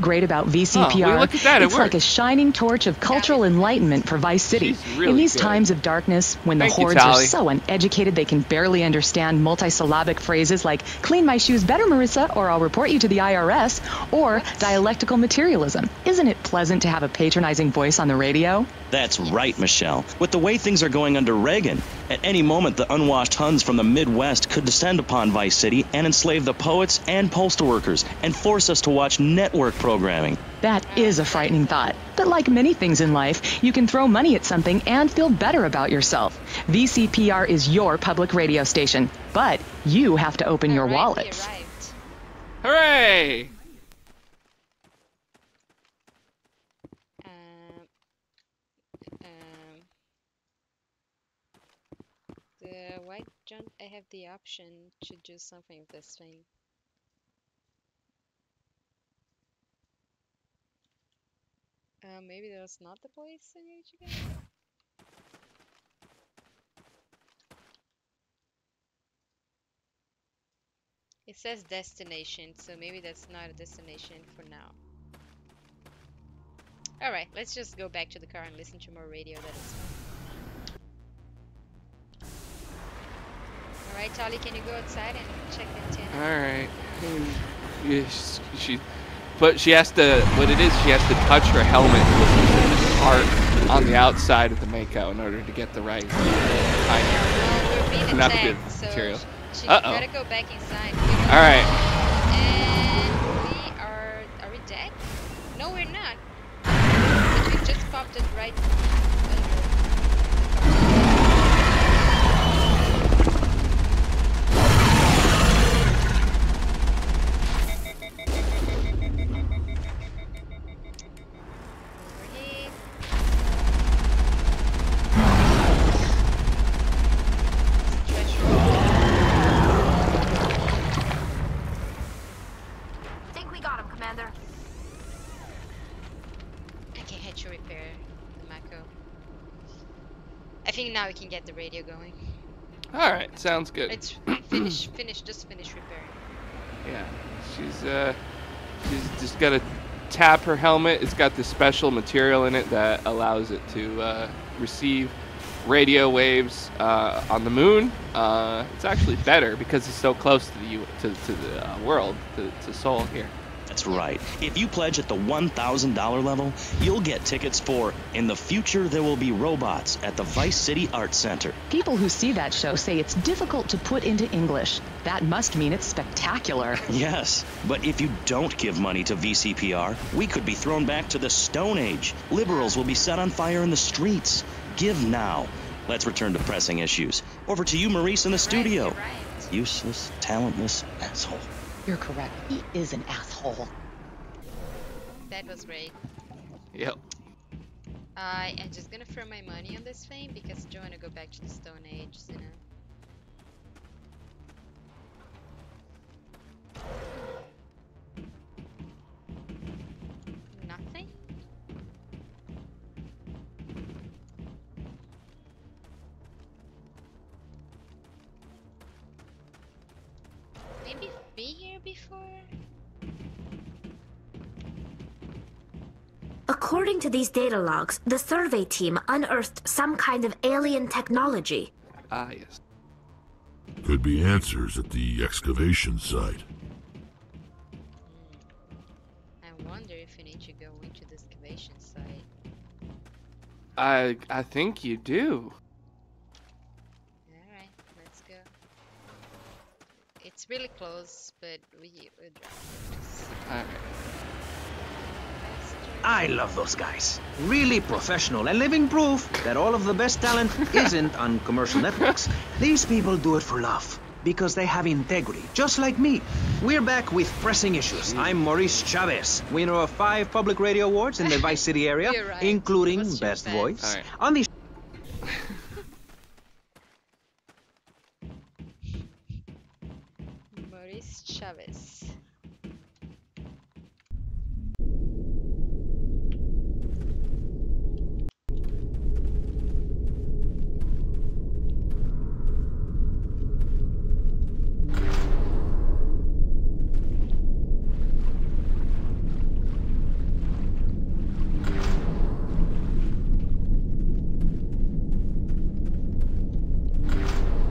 Great about VCPR, look at that, it's like a shining torch of cultural enlightenment for Vice City. Really in these good. times of darkness, when the Thank you, hordes are Tally. so uneducated they can barely understand multisyllabic phrases like "clean my shoes better, Marissa," or "I'll report you to the IRS," or dialectical materialism. Isn't it pleasant to have a patronizing voice on the radio? That's right, Michelle. With the way things are going under Reagan, at any moment the unwashed Huns from the Midwest could descend upon Vice City and enslave the poets and postal workers and force us to watch network programming. That is a frightening thought. But like many things in life, you can throw money at something and feel better about yourself. VCPR is your public radio station, but you have to open your wallet. hooray! Why don't I have the option to do something with this thing? Maybe that's not the place I need to go. It says destination, so maybe that's not a destination for now. Alright, let's just go back to the car and listen to more radio. That is fine. Alright, Tali, can you go outside and check the antenna? Alright. Yes, but she has to, what it is, she has to touch her helmet to listen to the part on the outside of the Mako in order to get the right kind of conductive material. She gotta go back inside. Alright. And are we dead? No, we're not. But we just popped it right now we can get the radio going. Alright, sounds good. It's just finish repairing. Yeah, she's just got to tap her helmet. It's got this special material in it that allows it to receive radio waves on the moon. It's actually better because it's so close to the world, to Seoul here. That's right. If you pledge at the $1,000 level, you'll get tickets for In the Future There Will Be Robots at the Vice City Arts Center. People who see that show say it's difficult to put into English. That must mean it's spectacular. Yes, but if you don't give money to VCPR, we could be thrown back to the Stone Age. Liberals will be set on fire in the streets. Give now. Let's return to pressing issues. Over to you, Maurice, in the studio. Right. Useless, talentless asshole. You're correct. He is an asshole. That was great. Yep. I am just gonna throw my money on this thing because I don't want to go back to the Stone Age, you know. Nothing? maybe be here before? According to these data logs, the survey team unearthed some kind of alien technology. Ah, yes. Could be answers at the excavation site. I wonder if you need to go into the excavation site. I think you do. Alright, let's go. It's really close, but we'll drive. Alright. I love those guys. Really professional and living proof that all of the best talent isn't on commercial networks. These people do it for love, because they have integrity, just like me. We're back with Pressing Issues. I'm Maurice Chavez, winner of 5 public radio awards in the Vice City area, Right. including Best Voice. Right. On the Maurice Chavez.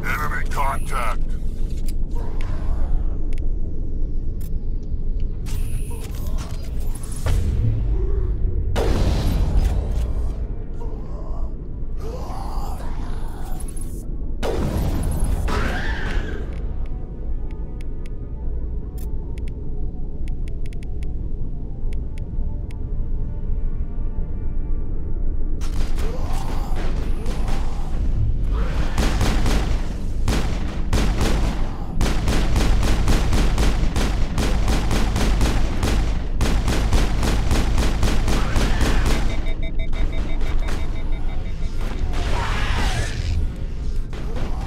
Enemy contact.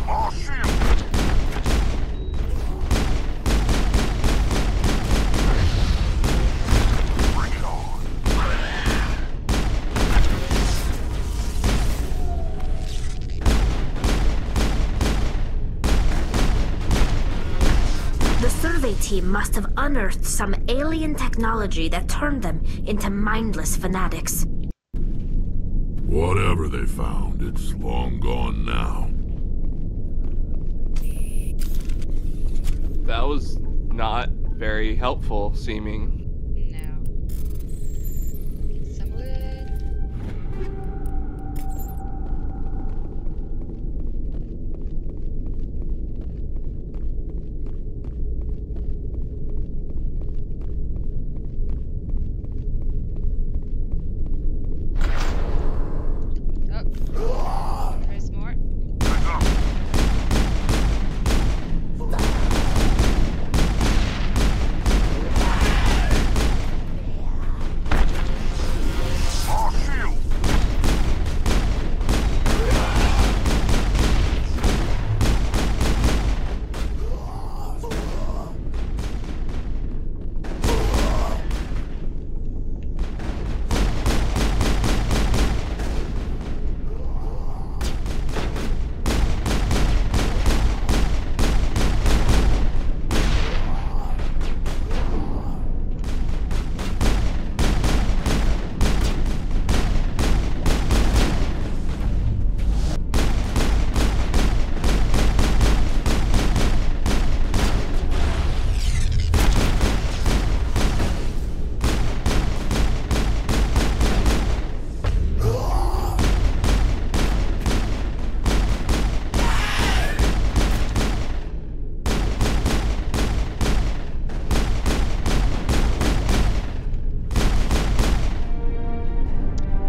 All shield. Bring it on. The survey team must have unearthed some alien technology that turned them into mindless fanatics. Whatever they found, it's long gone now. That was not very helpful seeming. No. Get some wood. Oh, there's more. All shield.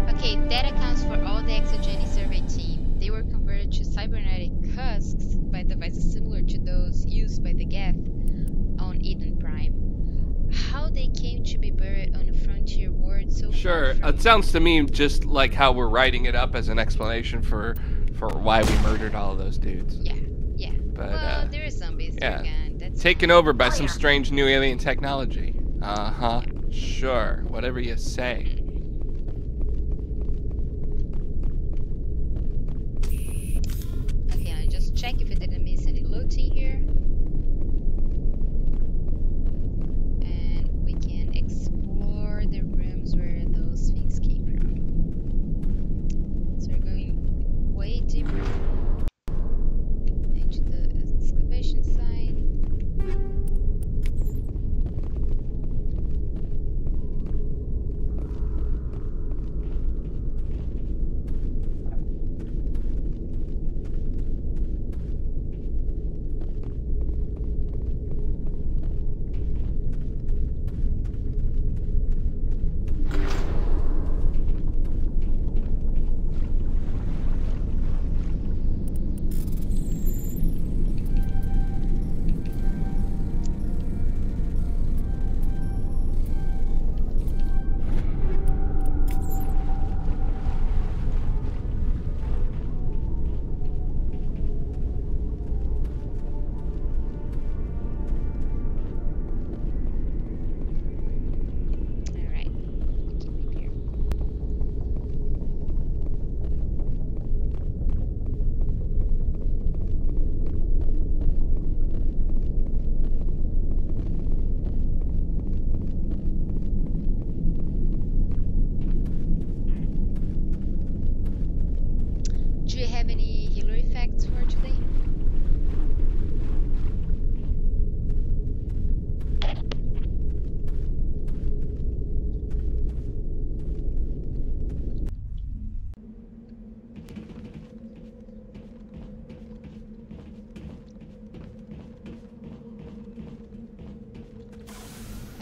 Okay, that accounts for all the exogeny survey team. They were converted to cybernetic husks by devices similar to those used by the Geth on Eden Prime. How they came to be buried on a frontier world so Sure, far from... it sounds to me just like how we're writing it up as an explanation for why we murdered all of those dudes. Yeah. But Well, there are zombies yeah. again. That's Taken over by some strange new alien technology. Uh-huh. Sure, whatever you say. Okay, I just check if I didn't miss any looting here. Do you have any healer effects for today?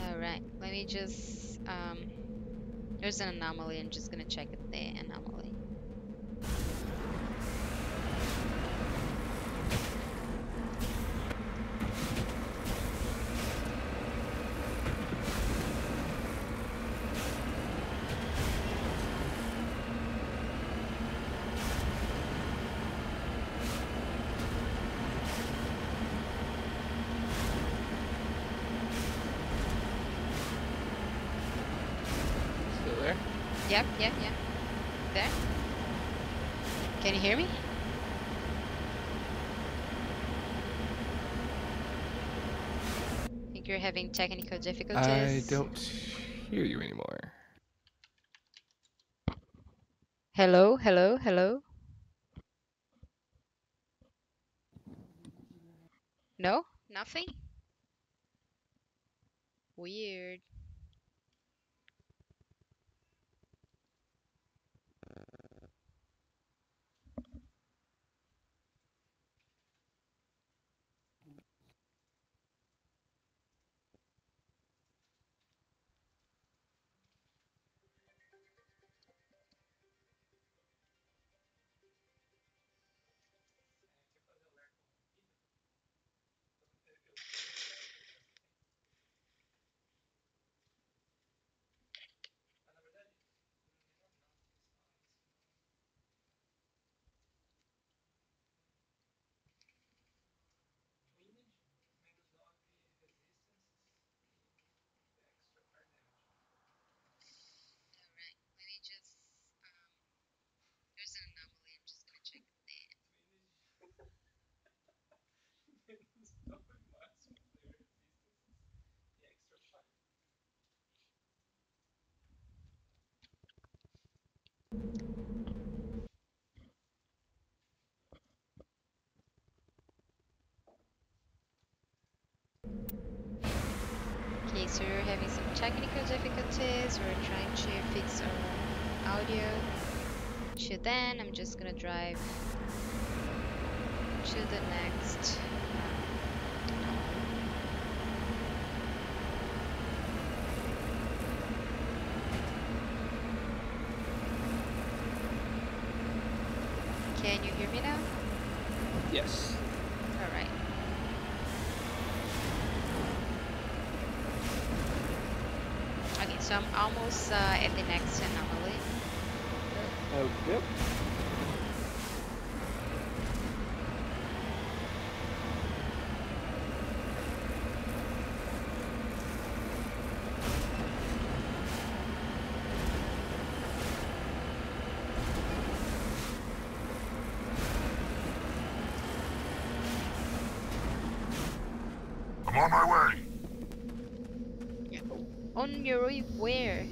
Alright, let me just, there's an anomaly, I'm just gonna check the anomaly. Still there? Yep, yeah. There? Can you hear me? Think you're having technical difficulties? I don't hear you anymore. Hello? No? Nothing? Weird. Okay, so we're having some technical difficulties. We're trying to fix our audio. To then, I'm just gonna drive to the next. Can you hear me now? Yes. All right. Okay, so I'm almost at the next anomaly. Okay. I'm on my way. On your way where?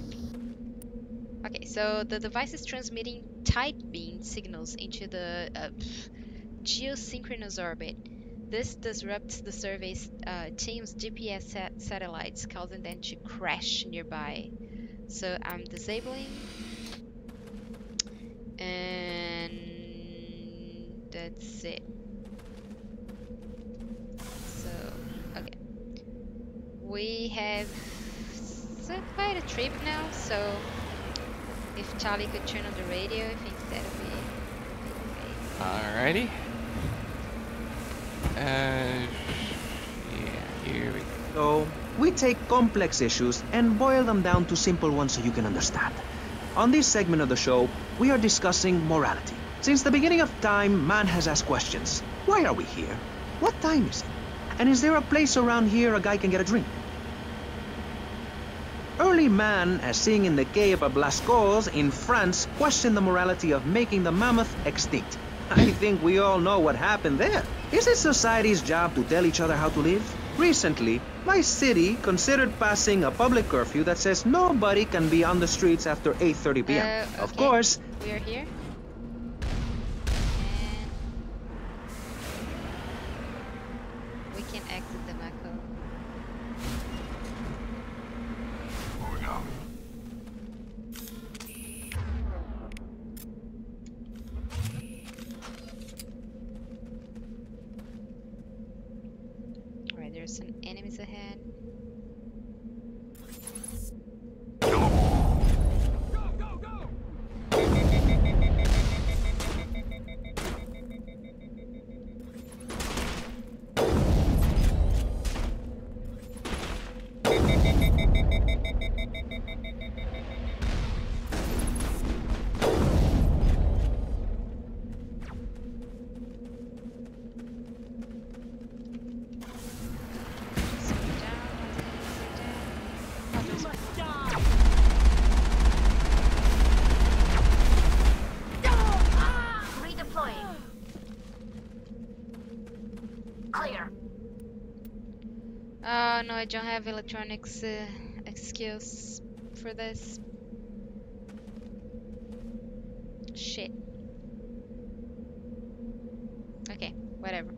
Okay, so the device is transmitting tight beam signals into the geosynchronous orbit. This disrupts the survey team's GPS satellites, causing them to crash nearby. So I'm disabling, and that's it. So, okay. We have quite a trip now, so if Charlie could turn on the radio, I think that would be Alrighty. Yeah, here we go. So, we take complex issues and boil them down to simple ones so you can understand. On this segment of the show, we are discussing morality. Since the beginning of time, man has asked questions. Why are we here? What time is it? And is there a place around here a guy can get a drink? Early man, as seen in the cave of Blascaux in France, questioned the morality of making the mammoth extinct. I think we all know what happened there. Is it society's job to tell each other how to live? Recently, my city considered passing a public curfew that says nobody can be on the streets after 8:30 p.m. Of course, we are here. there's some enemies ahead. Redeploying. Clear. No, I don't have electronics skills for this. Shit. Okay, whatever.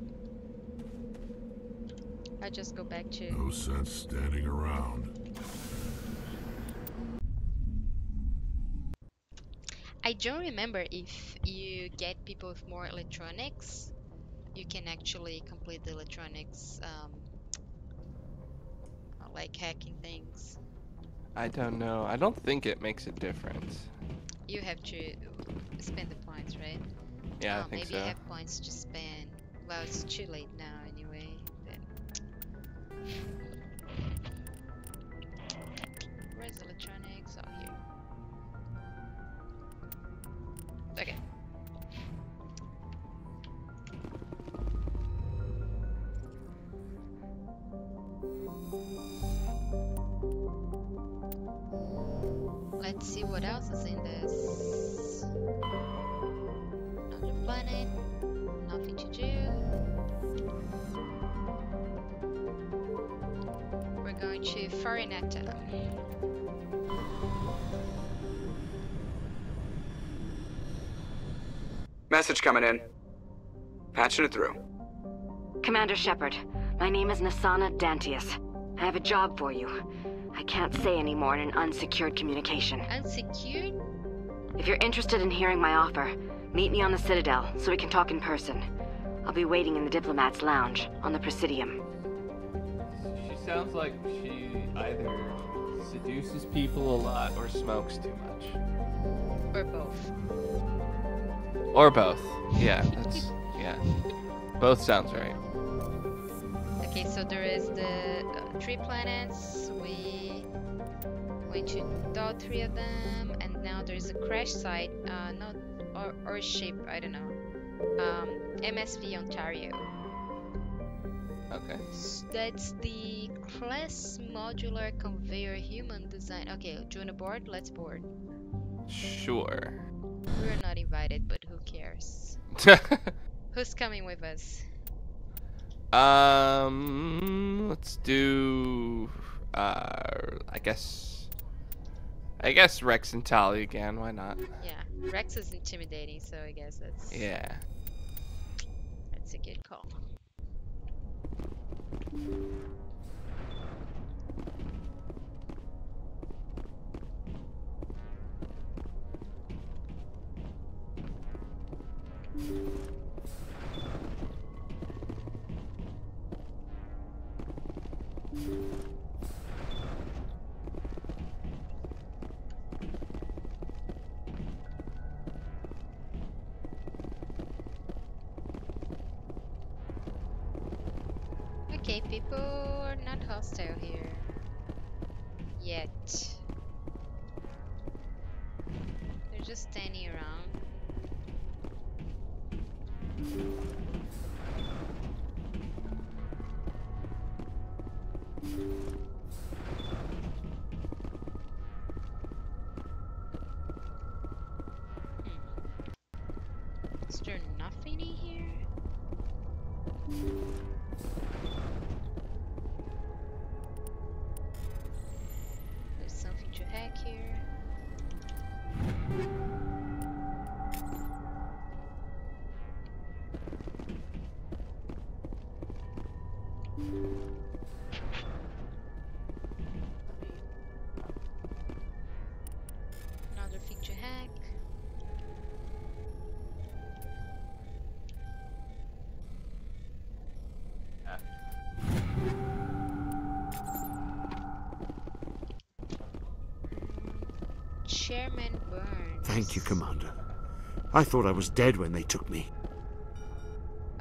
I just go back to... No sense standing around. I don't remember if you get people with more electronics, you can actually complete the electronics, like hacking things. I don't know. I don't think it makes a difference. You have to spend the points, right? Yeah, oh, I think maybe so. you have points to spend. Well, it's too late now anyway. Then. Where's the electronics? Oh, here. Okay. Let's see what else is in this. Another planet. Nothing to do. We're going to Farinata. Message coming in. Patching it through. Commander Shepard, my name is Nasana Dantius. I have a job for you. I can't say any more in an unsecured communication. Unsecured? If you're interested in hearing my offer, meet me on the Citadel so we can talk in person. I'll be waiting in the Diplomat's Lounge on the Presidium. She sounds like she either seduces people a lot or smokes too much. Or both. Or both. Yeah, that's... yeah. Both sounds right. Okay, so there is the 3 planets. We went to all 3 of them, and now there's a crash site. Not or ship, I don't know. MSV Ontario. Okay. So that's the class modular conveyor human design. Okay, join aboard. Let's board. Sure. We're not invited, but who cares? Who's coming with us? Let's do, I guess Rex and Tali again, why not? Yeah, Rex is intimidating, so I guess that's... Yeah. That's a good call. Okay, people are not hostile here. Yet. They're just standing around. Is there nothing in here? There's something to hack here. Another thing to hack. Chairman Burns. Thank you, Commander. I thought I was dead when they took me.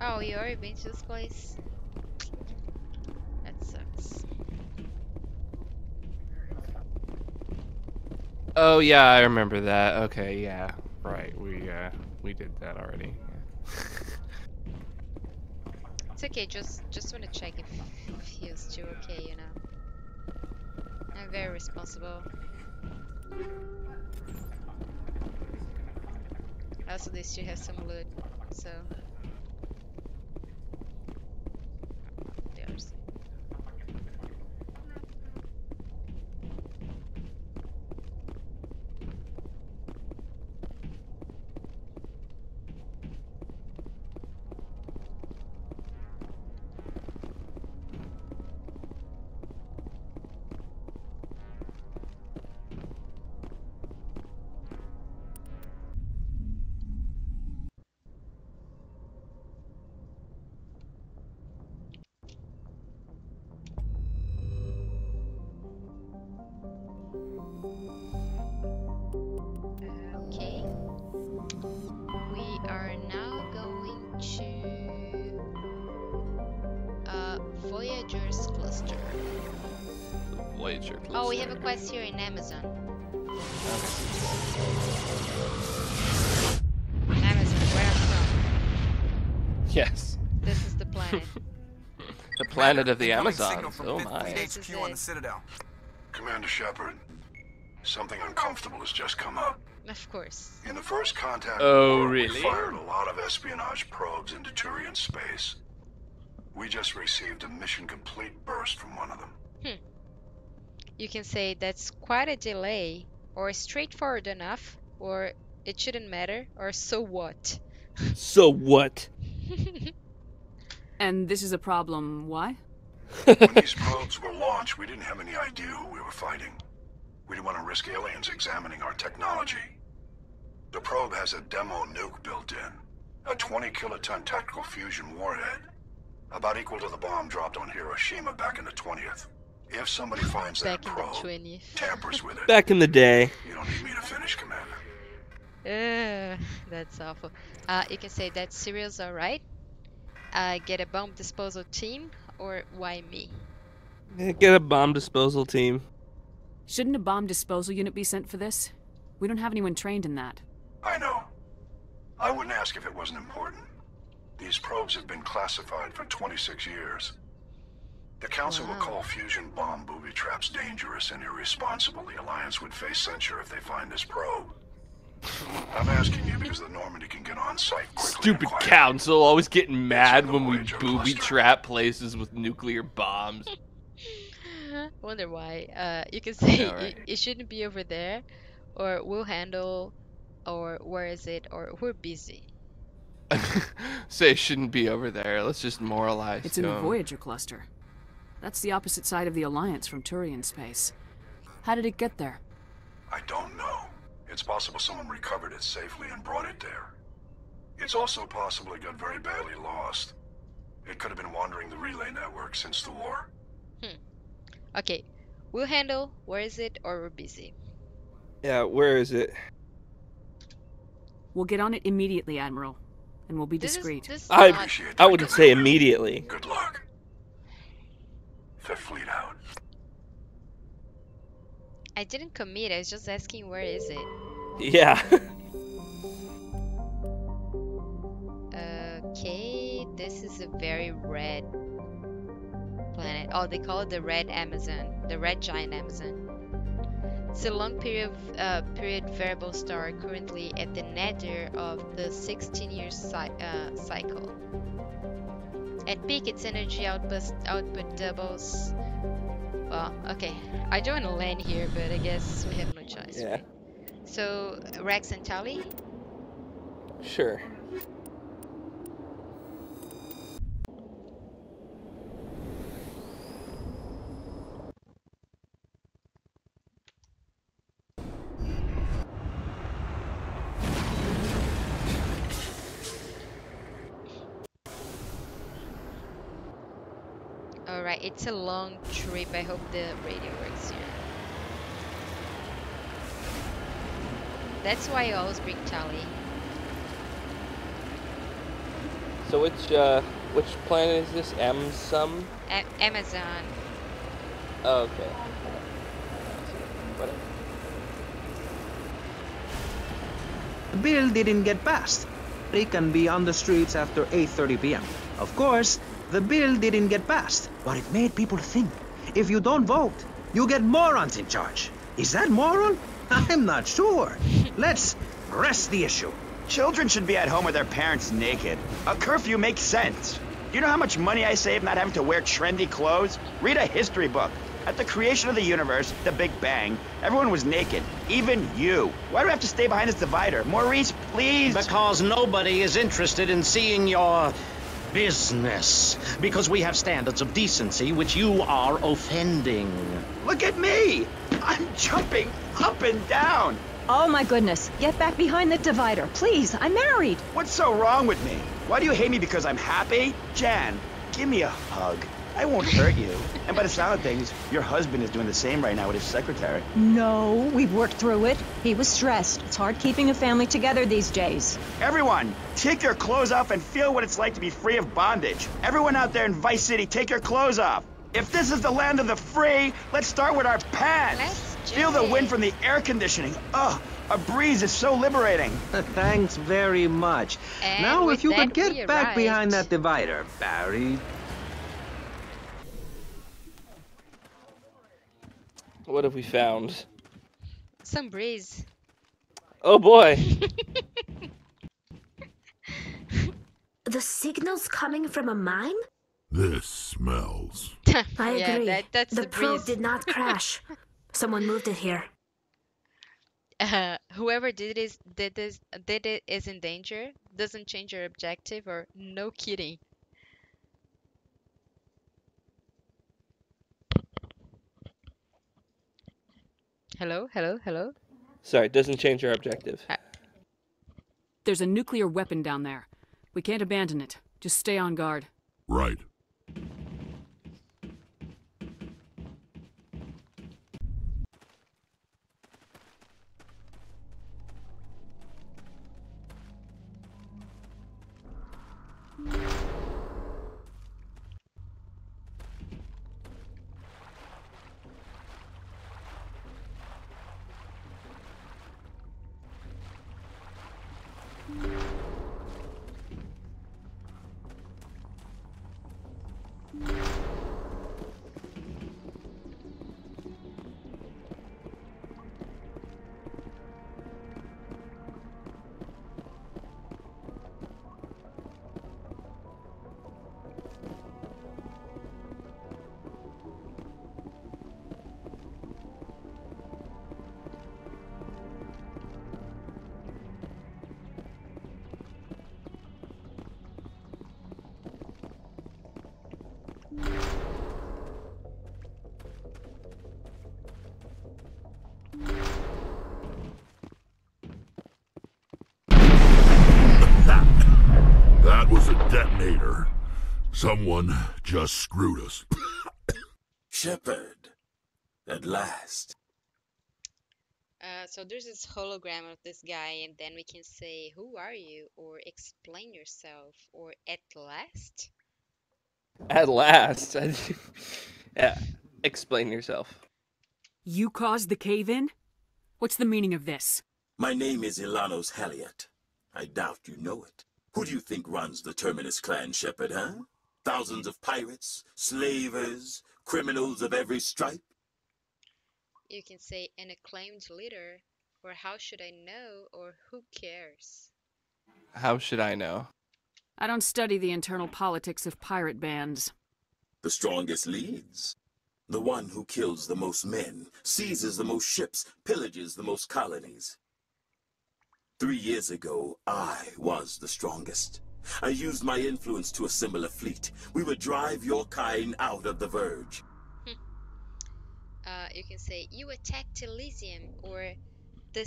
Oh, you already been to this place? That sucks. Oh yeah, I remember that. Okay, yeah, right. We did that already. Yeah. It's okay. Just want to check if he was still okay. You know. I'm very responsible. Also, they still have some loot, so. There's. Okay. We are now going to Voyager's cluster. Voyager cluster. Oh, we have a quest here in Amazon. Amazon, where I'm from. Yes. This is the planet. The planet of the Amazon. Oh my. HQ on the Citadel. Commander Shepard, something uncomfortable has just come up. Of course. In the first contact Oh, war, really? we fired a lot of espionage probes into Turian space. We just received a mission complete burst from one of them. You can say that's quite a delay, or straightforward enough, or it shouldn't matter, or so what? So what? And this is a problem, why? When these probes were launched, we didn't have any idea who we were fighting. We didn't want to risk aliens examining our technology. The probe has a demo nuke built in. A 20-kiloton tactical fusion warhead. About equal to the bomb dropped on Hiroshima back in the 20th. If somebody finds that probe, tampers with it. Back in the day. You don't need me to finish, Commander. That's awful. You can say that Serial's alright. Get a bomb disposal team, or why me? Yeah, get a bomb disposal team. Shouldn't a bomb disposal unit be sent for this? We don't have anyone trained in that. I know. I wouldn't ask if it wasn't important. These probes have been classified for 26 years. The Council will call fusion bomb booby traps dangerous and irresponsible. The Alliance would face censure if they find this probe. I'm asking you because the Normandy can get on site quickly. Stupid council, always getting mad when we booby trap places with nuclear bombs. Wonder why. You can say Yeah, right. it shouldn't be over there, or we'll handle, or where is it, or we're busy. Say it shouldn't be over there. Let's just moralize. It's in the Voyager cluster. That's the opposite side of the Alliance from Turian space. How did it get there? I don't know. It's possible someone recovered it safely and brought it there. It's also possible it got very badly lost. It could have been wandering the relay network since the war. Okay, we'll handle, where is it, or we're busy. Yeah, where is it? We'll get on it immediately, Admiral. And we'll be discreet. I wouldn't say immediately. Good luck. Fifth Fleet out. I didn't commit, I was just asking where is it. Yeah. Okay, this is a very red planet. Oh, they call it the Red Amazon, the Red Giant Amazon. It's a long period variable star currently at the nadir of the 16-year cycle. At peak, its energy output doubles. Well, okay, I don't want to land here, but I guess we have no choice. Yeah. Right? So, Rex and Tali? Sure. Alright, it's a long trip. I hope the radio works here. That's why I always bring Tally. So which planet is this? Amazon? Amazon. Oh, okay. Whatever. The bill didn't get passed. It can be on the streets after 8:30 p.m. Of course, the bill didn't get passed, but it made people think. If you don't vote, you get morons in charge. Is that moral? I'm not sure. Let's press the issue. Children should be at home with their parents naked. A curfew makes sense. You know how much money I save not having to wear trendy clothes? Read a history book. At the creation of the universe, the Big Bang, everyone was naked. Even you. Why do I have to stay behind this divider? Maurice, please! Because nobody is interested in seeing your business. Because we have standards of decency which you are offending. Look at me! I'm jumping up and down! Oh my goodness, get back behind the divider, please, I'm married. What's so wrong with me? Why do you hate me because I'm happy? Jan, give me a hug. I won't hurt you. And by the sound of things, your husband is doing the same right now with his secretary. No, we've worked through it. He was stressed. It's hard keeping a family together these days. Everyone, take your clothes off and feel what it's like to be free of bondage. Everyone out there in Vice City, take your clothes off. If this is the land of the free, let's start with our pants. Feel the wind from the air conditioning. Ugh, a breeze is so liberating. Thanks very much. And now, if you could we get back arrived. behind that divider, Barry. What have we found? Some breeze. Oh boy! The signal's coming from a mine? This smells. I Yeah, agree. that's the the probe breeze. did not crash. Someone moved it here. Whoever did it is in danger. Doesn't change your objective, or no kidding. Hello, hello, hello. Sorry, doesn't change our objective. There's a nuclear weapon down there. We can't abandon it. Just stay on guard. Right. That was a detonator. Someone just screwed us. Shepard, at last. So there's this hologram of this guy, and then we can say, "Who are you?" or "Explain yourself," or "At last." At last. Yeah. Explain yourself. You caused the cave-in? What's the meaning of this? My name is Ilanos Halliot. I doubt you know it. Who do you think runs the Terminus clan, Shepard, huh? Thousands of pirates, slavers, criminals of every stripe? You can say an acclaimed leader, or how should I know, or who cares? How should I know? I don't study the internal politics of pirate bands. The strongest leads. The one who kills the most men, seizes the most ships, pillages the most colonies. 3 years ago, I was the strongest. I used my influence to assemble a fleet. We would drive your kind out of the Verge. You can say, you attacked Elysium, or the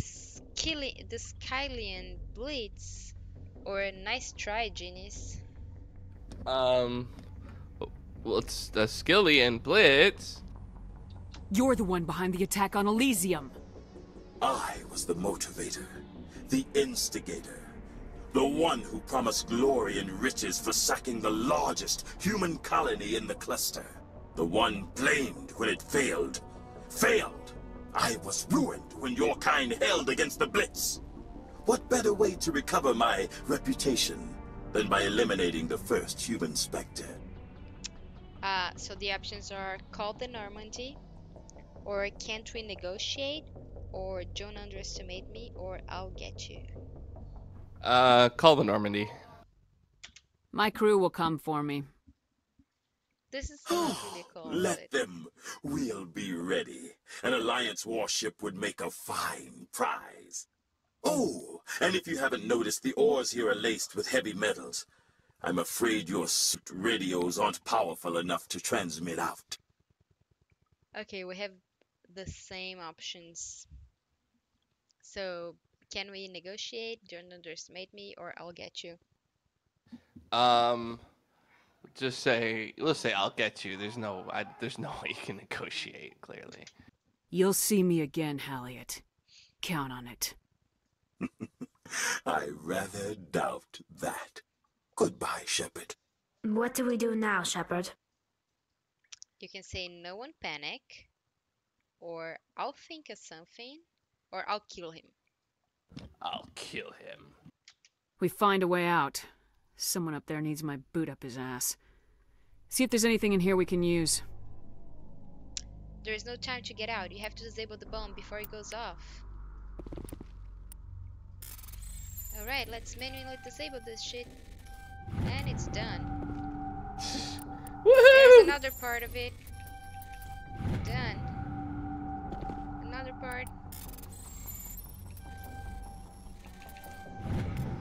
Skylian Blitz, or nice try, genius. Well, it's the Skilly and Blitz. You're the one behind the attack on Elysium. I was the motivator. The instigator. The one who promised glory and riches for sacking the largest human colony in the cluster. The one blamed when it failed. Failed! I was ruined when your kind held against the Blitz. What better way to recover my reputation than by eliminating the first human Spectre? So the options are call the Normandy, or can't we negotiate, or don't underestimate me, or I'll get you. Call the Normandy. My crew will come for me. This is not really cool. Let them. We'll be ready. An Alliance warship would make a fine prize. Oh, and if you haven't noticed, the ores here are laced with heavy metals. I'm afraid your suit radios aren't powerful enough to transmit out. Okay, we have the same options. So, can we negotiate? Don't underestimate me, or I'll get you. Just say, let's say I'll get you. There's no way you can negotiate, clearly. You'll see me again, Halliot. Count on it. I rather doubt that. Goodbye, Shepard. What do we do now, Shepard? You can say no one panic, or I'll think of something, or I'll kill him. I'll kill him. We find a way out. Someone up there needs my boot up his ass. See if there's anything in here we can use. There is no time to get out. You have to disable the bomb before it goes off. Alright, let's manually disable this shit. And it's done. There's another part of it. Done. Another part.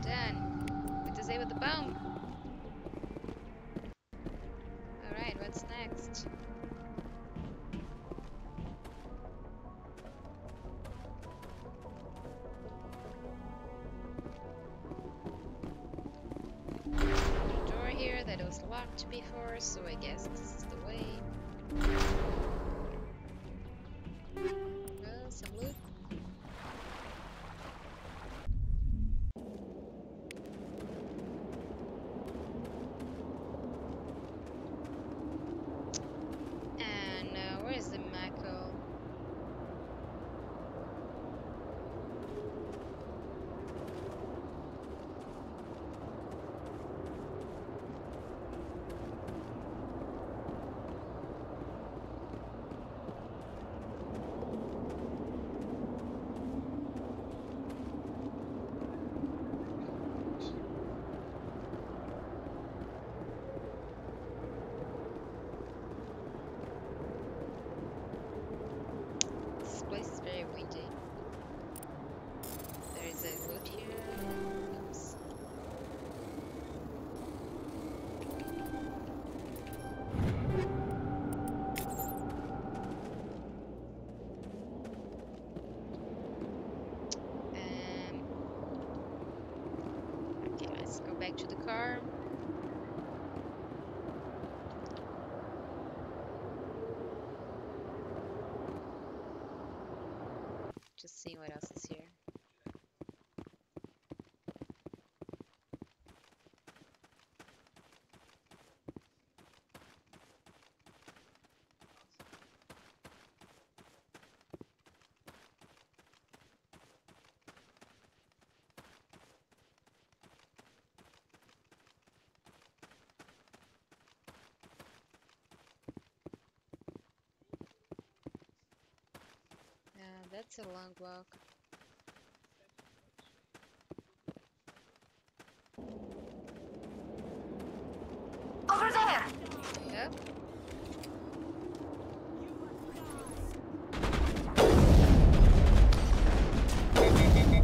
Done. We disabled the bomb. Alright, what's next? Door here that was locked before, so I guess this is the way. Well, some loot. And where's the Mako? This place is very windy. There is a loot here. Oops. Okay, let's go back to the car. Just seeing what else is here. That's a long walk. Over there! Yep.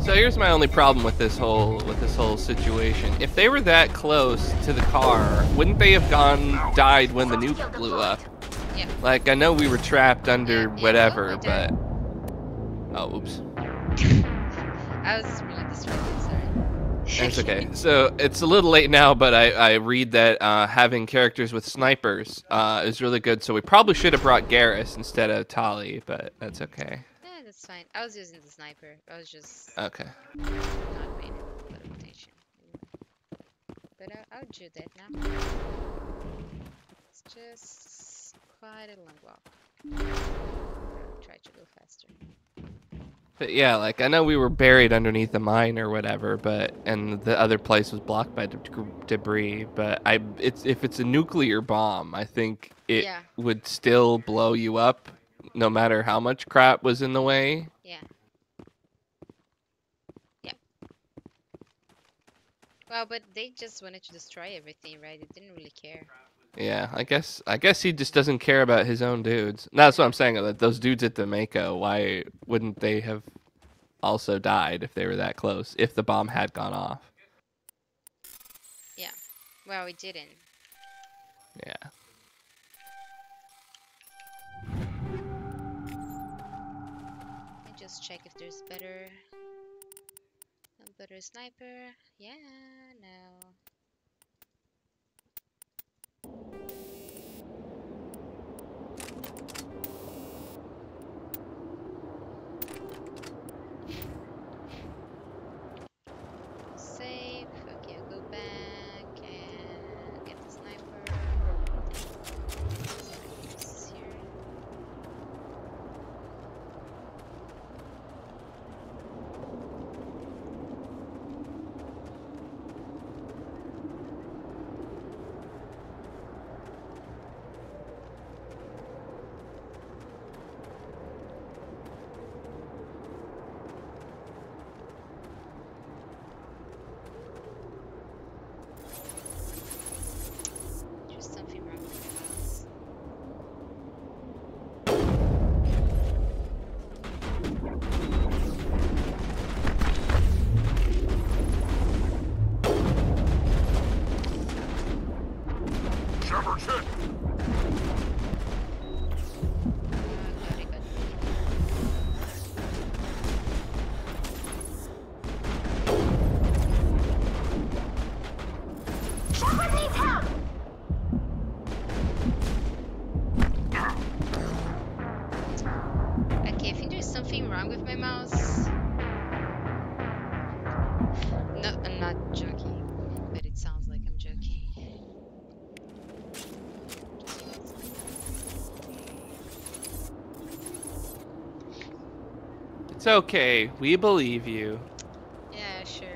So here's my only problem with this whole situation. If they were that close to the car, wouldn't they have died when the nuke blew up? Yeah. Like, I know we were trapped under whatever, but oh, oops. I was really distracted, sorry. It's okay. So it's a little late now, but I read that having characters with snipers is really good. So we probably should have brought Garrus instead of Tali, but that's okay. Yeah, that's It's fine. I was using the sniper. I was just Okay. not paying a lot of attention. But I'll do that now. It's just quite a long walk. I'll try to go faster. But yeah, like I know we were buried underneath the mine or whatever, and the other place was blocked by debris. But if it's a nuclear bomb, I think it would still blow you up, no matter how much crap was in the way. Yeah. Yeah. Well, but they just wanted to destroy everything, right? They didn't really care. Yeah, I guess he just doesn't care about his own dudes. That's what I'm saying. That those dudes at the Mako, why wouldn't they have also died if they were that close? If the bomb had gone off. Yeah. Well, it didn't. Yeah. Let me just check if there's a better sniper. Yeah, no. Save. Okay, I'll go back and get the sniper. Sniper's here. There's something wrong with my mouse. Shepard's hit. Shepard needs help! Okay, I think there's something wrong with my mouse. No, I'm not joking, but it sounds like I'm joking. It's okay. We believe you. Yeah, sure.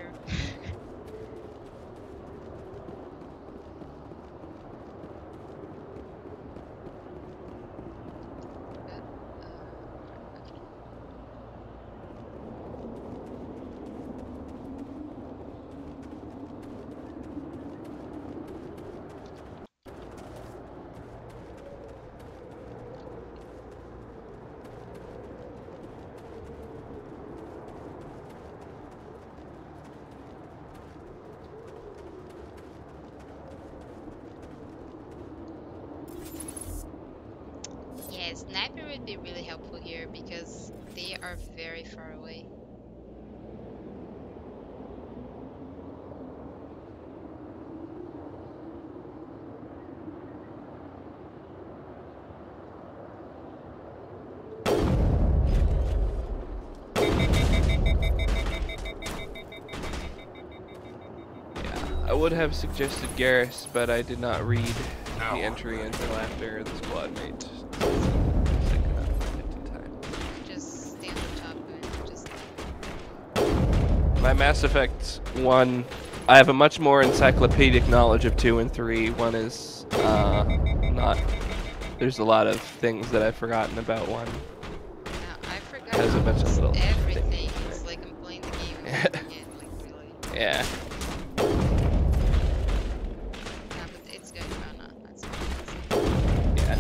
Yeah, sniper would be really helpful here because they are very far away. I would have suggested Garrus, but I did not read the entry until after the squad mate. Just stay on the top and just... My Mass Effect 1, I have a much more encyclopedic knowledge of 2 and 3. 1 is not... There's a lot of things that I've forgotten about 1. I forgot Has a bunch of little everything. things. It's like I'm playing the game and reading it, like really. Yeah. No, but it's good. Oh no, that's fine. Yeah.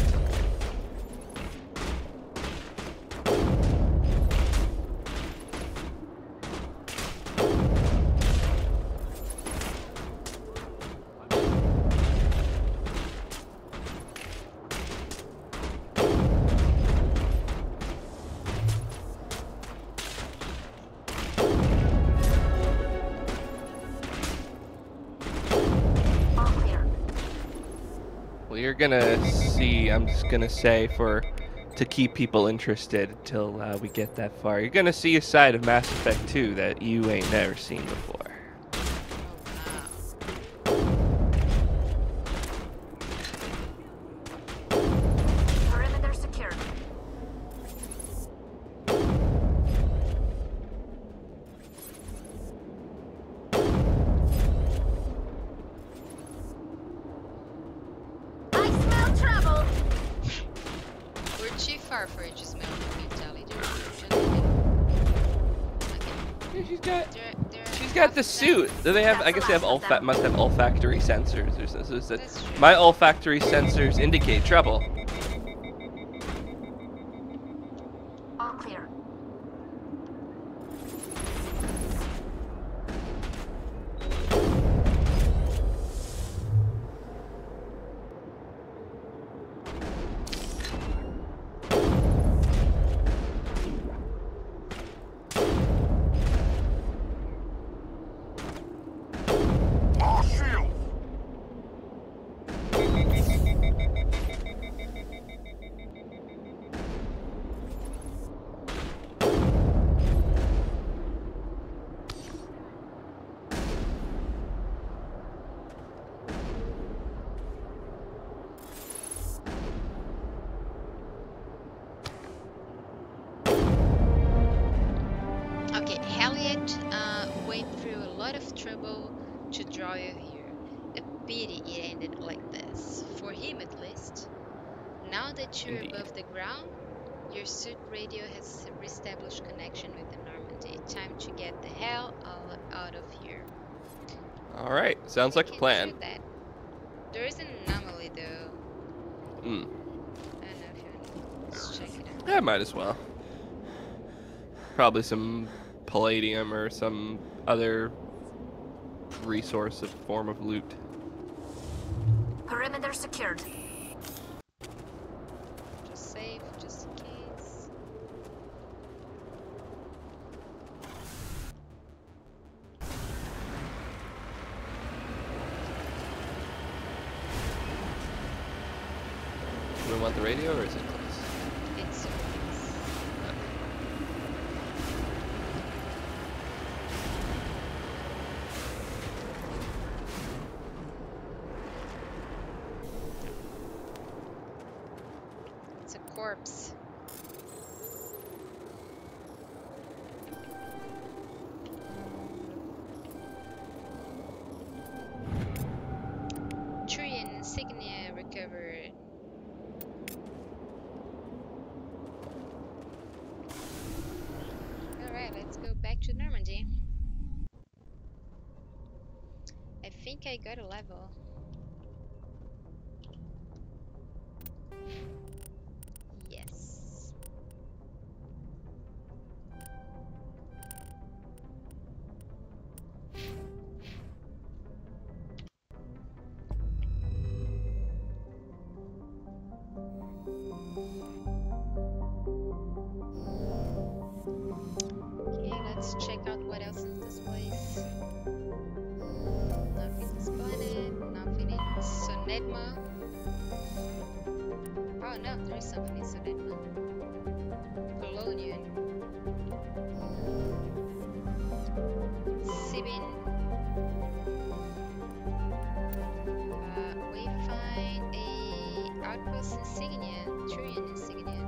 Well, you're gonna see, I'm just gonna say, for to keep people interested until we get that far. You're gonna see a side of Mass Effect 2 that you ain't never seen before. Perimeter secured. I smell trouble. We're too far for it to smell intelligent. She's got the suit. Do they have? I guess they have must have olfactory sensors or something. So my olfactory sensors indicate trouble. All clear. Okay, Elliot went through a lot of trouble to draw you here. A pity it ended like this, for him at least. Now that you're above the ground, your suit radio has reestablished connection with the Normandy. Time to get the hell out of here. All right, sounds like a plan. That. There is an anomaly though. Hmm. I don't know if you want to check it out. Yeah, might as well. Probably some palladium or some other resource of form of loot. Perimeter secured. Just safe, just in case. Do we want the radio or is it close? It's close. It's a corpse. Tree insignia recovered. Alright, let's go back to Normandy. I think I got a level. Yes. Okay, let's check out what else is this place. Nothing is spotted, nothing in Sonedma. Oh no, there is something in Sonedma. Colonian. Sibin. We find a outpost insignia, Turian insignia.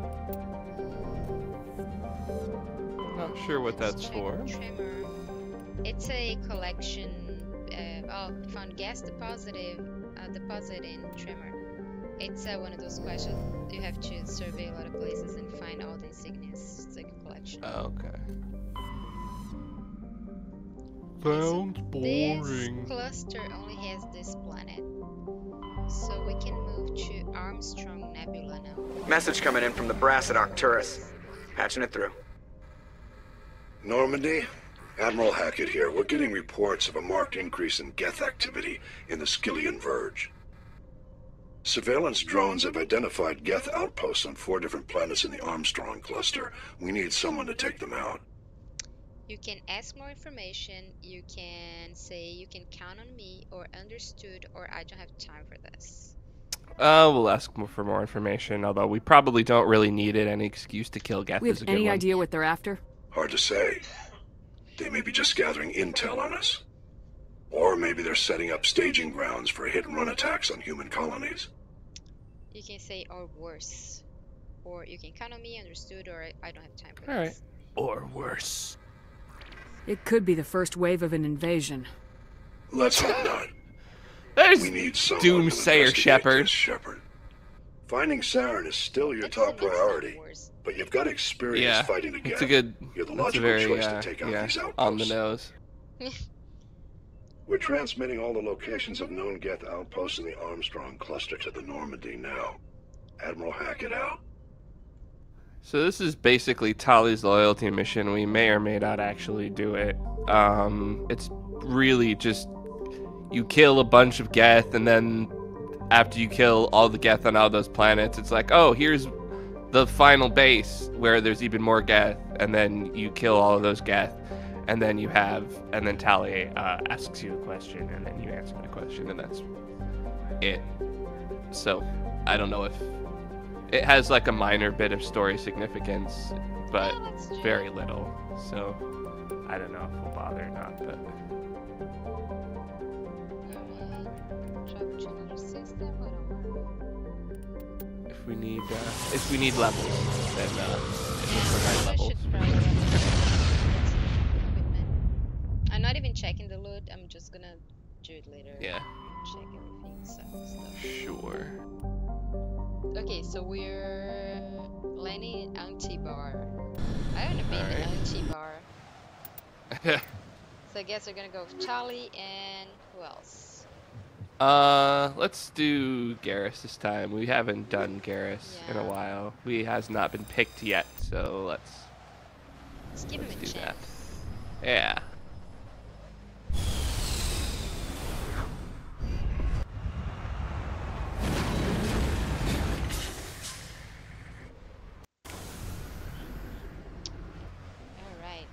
Not sure what that's for. Tremor. It's a collection. Found gas deposit in Tremor. It's one of those questions you have to survey a lot of places and find all the insignias. It's like a collection. Oh, okay. Sounds boring. This cluster only has this planet, so we can move to Armstrong Nebula now. Message coming in from the brass at Arcturus. Patching it through. Normandy? Admiral Hackett here. We're getting reports of a marked increase in Geth activity in the Skillian Verge. Surveillance drones have identified Geth outposts on 4 different planets in the Armstrong cluster. We need someone to take them out. You can ask more information, you can say you can count on me, or understood, or I don't have time for this. We'll ask for more information, although we probably don't really need it. Any excuse to kill Geth We is have a good any one. idea what they're after? Hard to say. They may be just gathering intel on us. Or maybe they're setting up staging grounds for hit-and-run attacks on human colonies. You can say or worse. Or you can count on me, understood, or I don't have time for All this. right. Or worse. It could be the first wave of an invasion. Let's hope not. There's We need someone Doomsayer Shepard. Shepard. Finding Saren is still your top priority, but you've got experience Yeah, fighting the it's Geth. a good. You're the That's a logical very choice to take out yeah, these outposts. on the nose. We're transmitting all the locations of known Geth outposts in the Armstrong cluster to the Normandy now. Admiral Hackett out. So this is basically Tali's loyalty mission. We may or may not actually do it. It's really just you kill a bunch of Geth, and then after you kill all the Geth on all those planets, it's like, oh, here's the final base where there's even more Geth, and then you kill all of those Geth, and then Tali asks you a question, and then you answer the question, and that's it. So I don't know if it has like a minor bit of story significance, but very little. So I don't know if we'll bother or not, but. If we need levels, then it's the right levels. I'm not even checking the loot. I'm just gonna do it later. Yeah. Check everything. Stuff. Sure. Okay, so we're landing in Antibar. I haven't been in Antibar. So I guess we're gonna go with Charlie and who else? Let's do Garrus this time. We haven't done Garrus in a while. He has not been picked yet, so let's give him a chance. That. Yeah. Alright.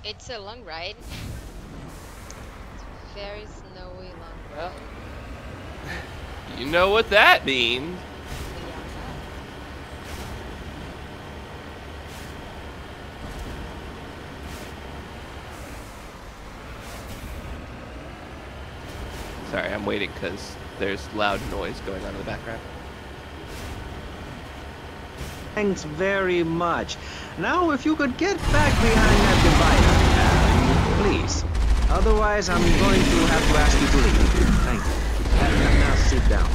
It's a long ride. It's very snowy long ride. You know what that means. Sorry, I'm waiting because there's loud noise going on in the background. Thanks very much. Now, if you could get back behind that divider, please. Otherwise, I'm going to have to ask you to leave. Thank you. Now sit down.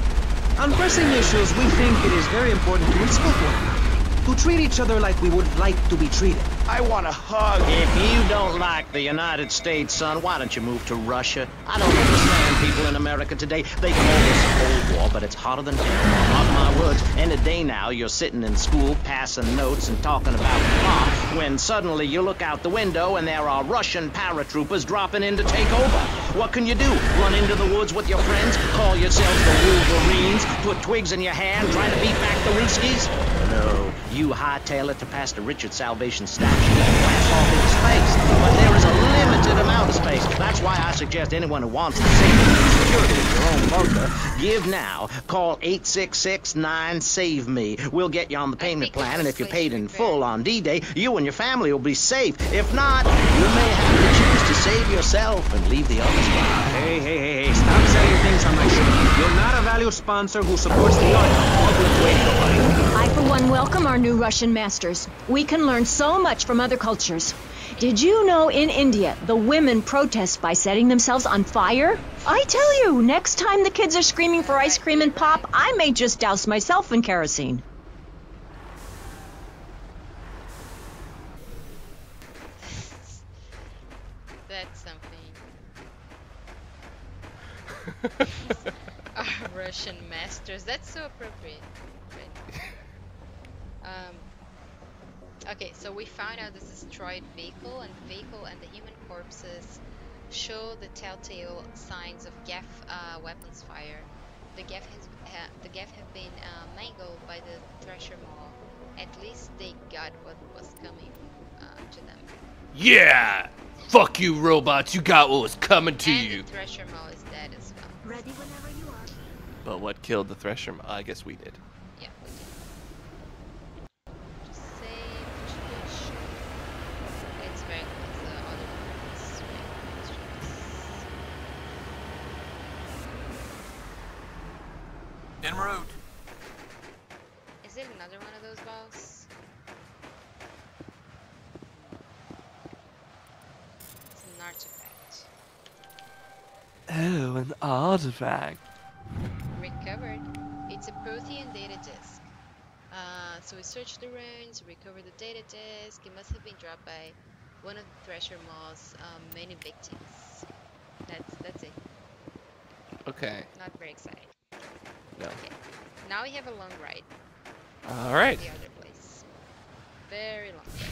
On pressing issues, we think it is very important to respect one another, to treat each other like we would like to be treated. I want a hug. If you don't like the United States, son, why don't you move to Russia? I don't understand people in America today. They call this a Cold War, but it's hotter than hell. Mark my words, any day now, you're sitting in school, passing notes and talking about law, when suddenly you look out the window and there are Russian paratroopers dropping in to take over. What can you do? Run into the woods with your friends? Call yourselves the Wolverines? Put twigs in your hand, trying to beat back the Ruskies? No, you hightail it to Pastor Richard's Salvation statue and blast off into space. But there is a limited amount of space. That's why I suggest anyone who wants the safety and security of your own bunker, give now. Call 866-9-SAVE-ME. We'll get you on the payment plan, and if you're paid in full on D-Day, you and your family will be safe. If not, you may have to choose to save yourself and leave the others behind. Hey, stop saying things on my show. You're not a valued sponsor who supports the art of public radio. I, for one, welcome our new Russian masters. We can learn so much from other cultures. Did you know in India, the women protest by setting themselves on fire? I tell you, next time the kids are screaming for ice cream and pop, I may just douse myself in kerosene. That's something. Our Russian masters. That's so appropriate. Right. Okay, so we found out this destroyed vehicle, and the vehicle and the human corpses show the telltale signs of Geth weapons fire. The Geth have been mangled by the Thresher Maw. At least they got what was coming to them. Yeah! Fuck you, robots. You got what was coming to And you. the Thresher Maw is dead as well. Ready whenever you are. But what killed the Thresher? I guess we did. Yeah, we did. Just save situation. It's very close. The other one is very close to us. En route. Is it another one of those balls? It's an artifact. Oh, an artifact. Recovered. It's a Prothean data disk. So we searched the ruins, recovered the data disk. It must have been dropped by one of the Thresher Mall's many victims. That's it. Okay. Not very exciting. No. Okay. Now we have a long ride. All right. To the other place. Very long ride.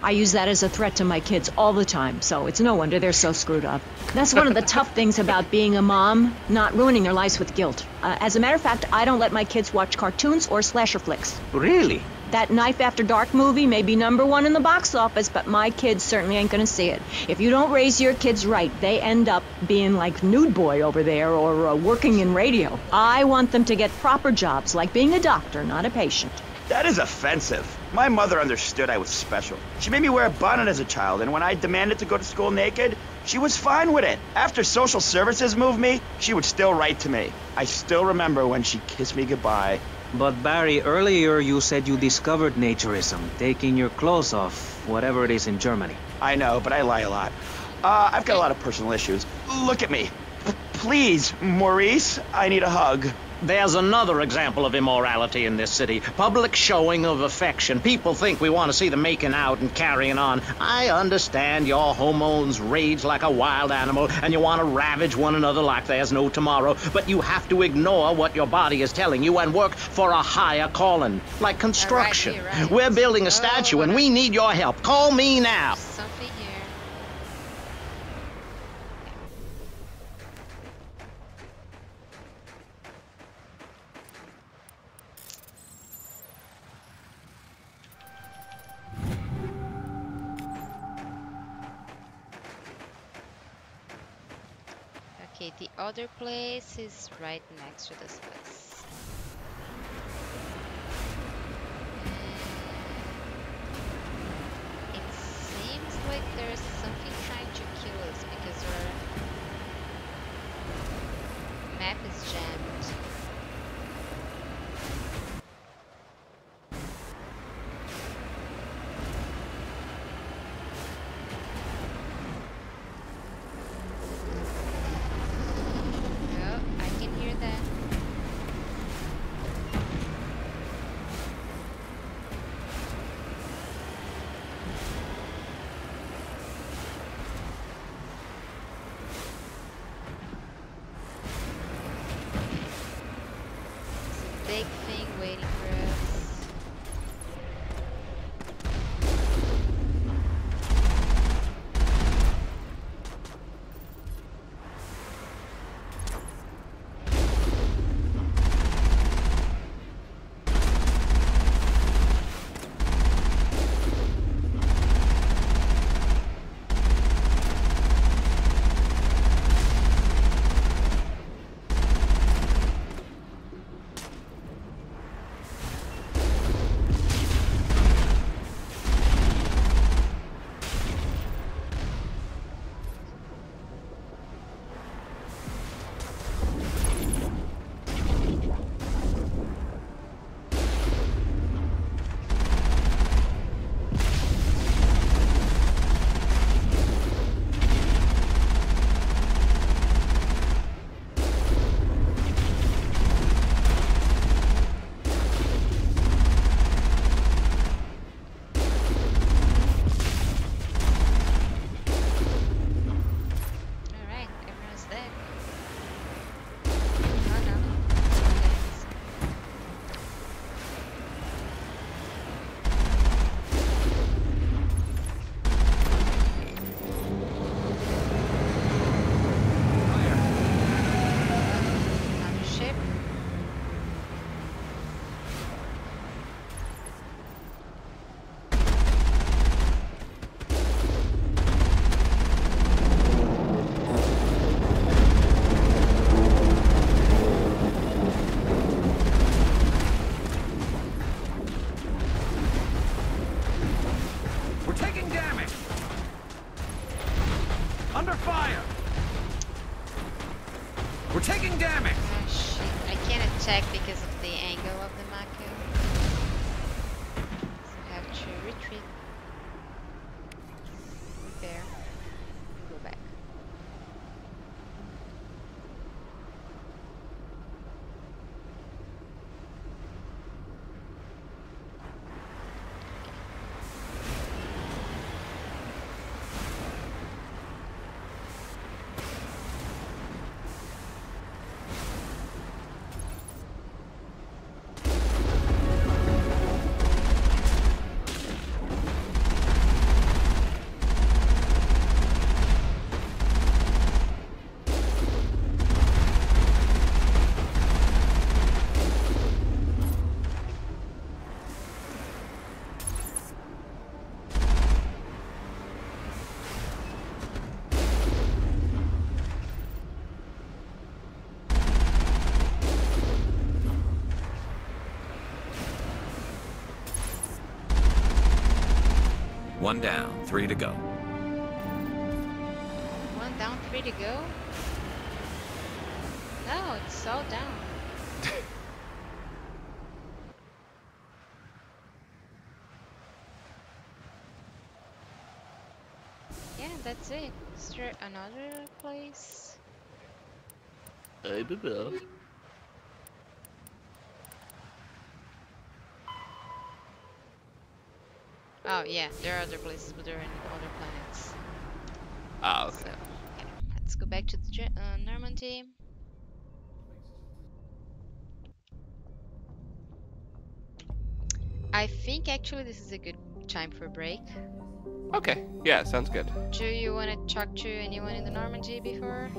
I use that as a threat to my kids all the time, so it's no wonder they're so screwed up. That's one of the tough things about being a mom, not ruining their lives with guilt. As a matter of fact, I don't let my kids watch cartoons or slasher flicks. Really? That Knife After Dark movie may be #1 in the box office, but my kids certainly ain't gonna see it. If you don't raise your kids right, they end up being like Nude Boy over there or working in radio. I want them to get proper jobs, like being a doctor, not a patient. That is offensive. My mother understood I was special. She made me wear a bonnet as a child, and when I demanded to go to school naked, she was fine with it. After social services moved me, she would still write to me. I still remember when she kissed me goodbye. But Barry, earlier you said you discovered naturism, taking your clothes off, whatever it is in Germany. I know, but I lie a lot. I've got a lot of personal issues. Look at me. Please, Maurice, I need a hug. There's another example of immorality in this city. Public showing of affection. People think we want to see them making out and carrying on. I understand your hormones rage like a wild animal and you want to ravage one another like there's no tomorrow, but you have to ignore what your body is telling you and work for a higher calling, like construction. Right. We're building a statue and we need your help. Call me now. Something here. Okay, the other place is right next to this place. It seems like there's something trying to kill us because our map is jammed. taking damage! Oh shit, I can't attack because of the angle of the Mako. So I have to retreat. Repair. And go back. One down, 3 to go. One down, 3 to go? No, it's all down. Yeah, that's it. Is there another place? I don't know. Oh yeah, there are other places, but there are other planets. Ah, okay. So, okay, let's go back to the Normandy. I think actually this is a good time for a break. Okay, yeah, sounds good. Do you want to talk to anyone in the Normandy before?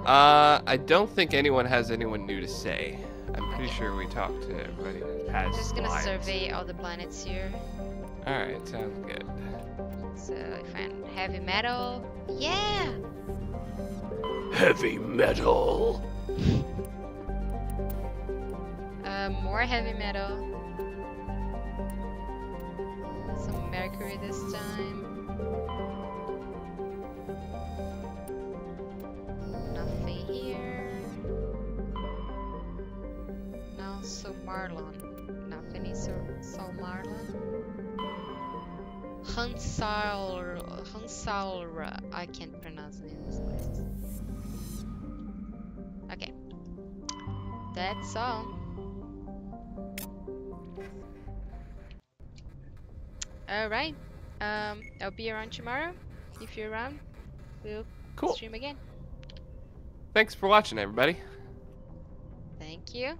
I don't think anyone has anyone new to say. I'm pretty sure we talked to everybody that has I'm just gonna lines. survey all the planets here. Alright, sounds good. So if I'm heavy metal, yeah! Heavy metal! More heavy metal. Some mercury this time. Nothing here. No, so Marlon. Nothing is so Marlon. Hansaura. I can't pronounce the name of this place. Okay. That's all. Alright. I'll be around tomorrow. If you're around, we'll stream again. Thanks for watching, everybody. Thank you.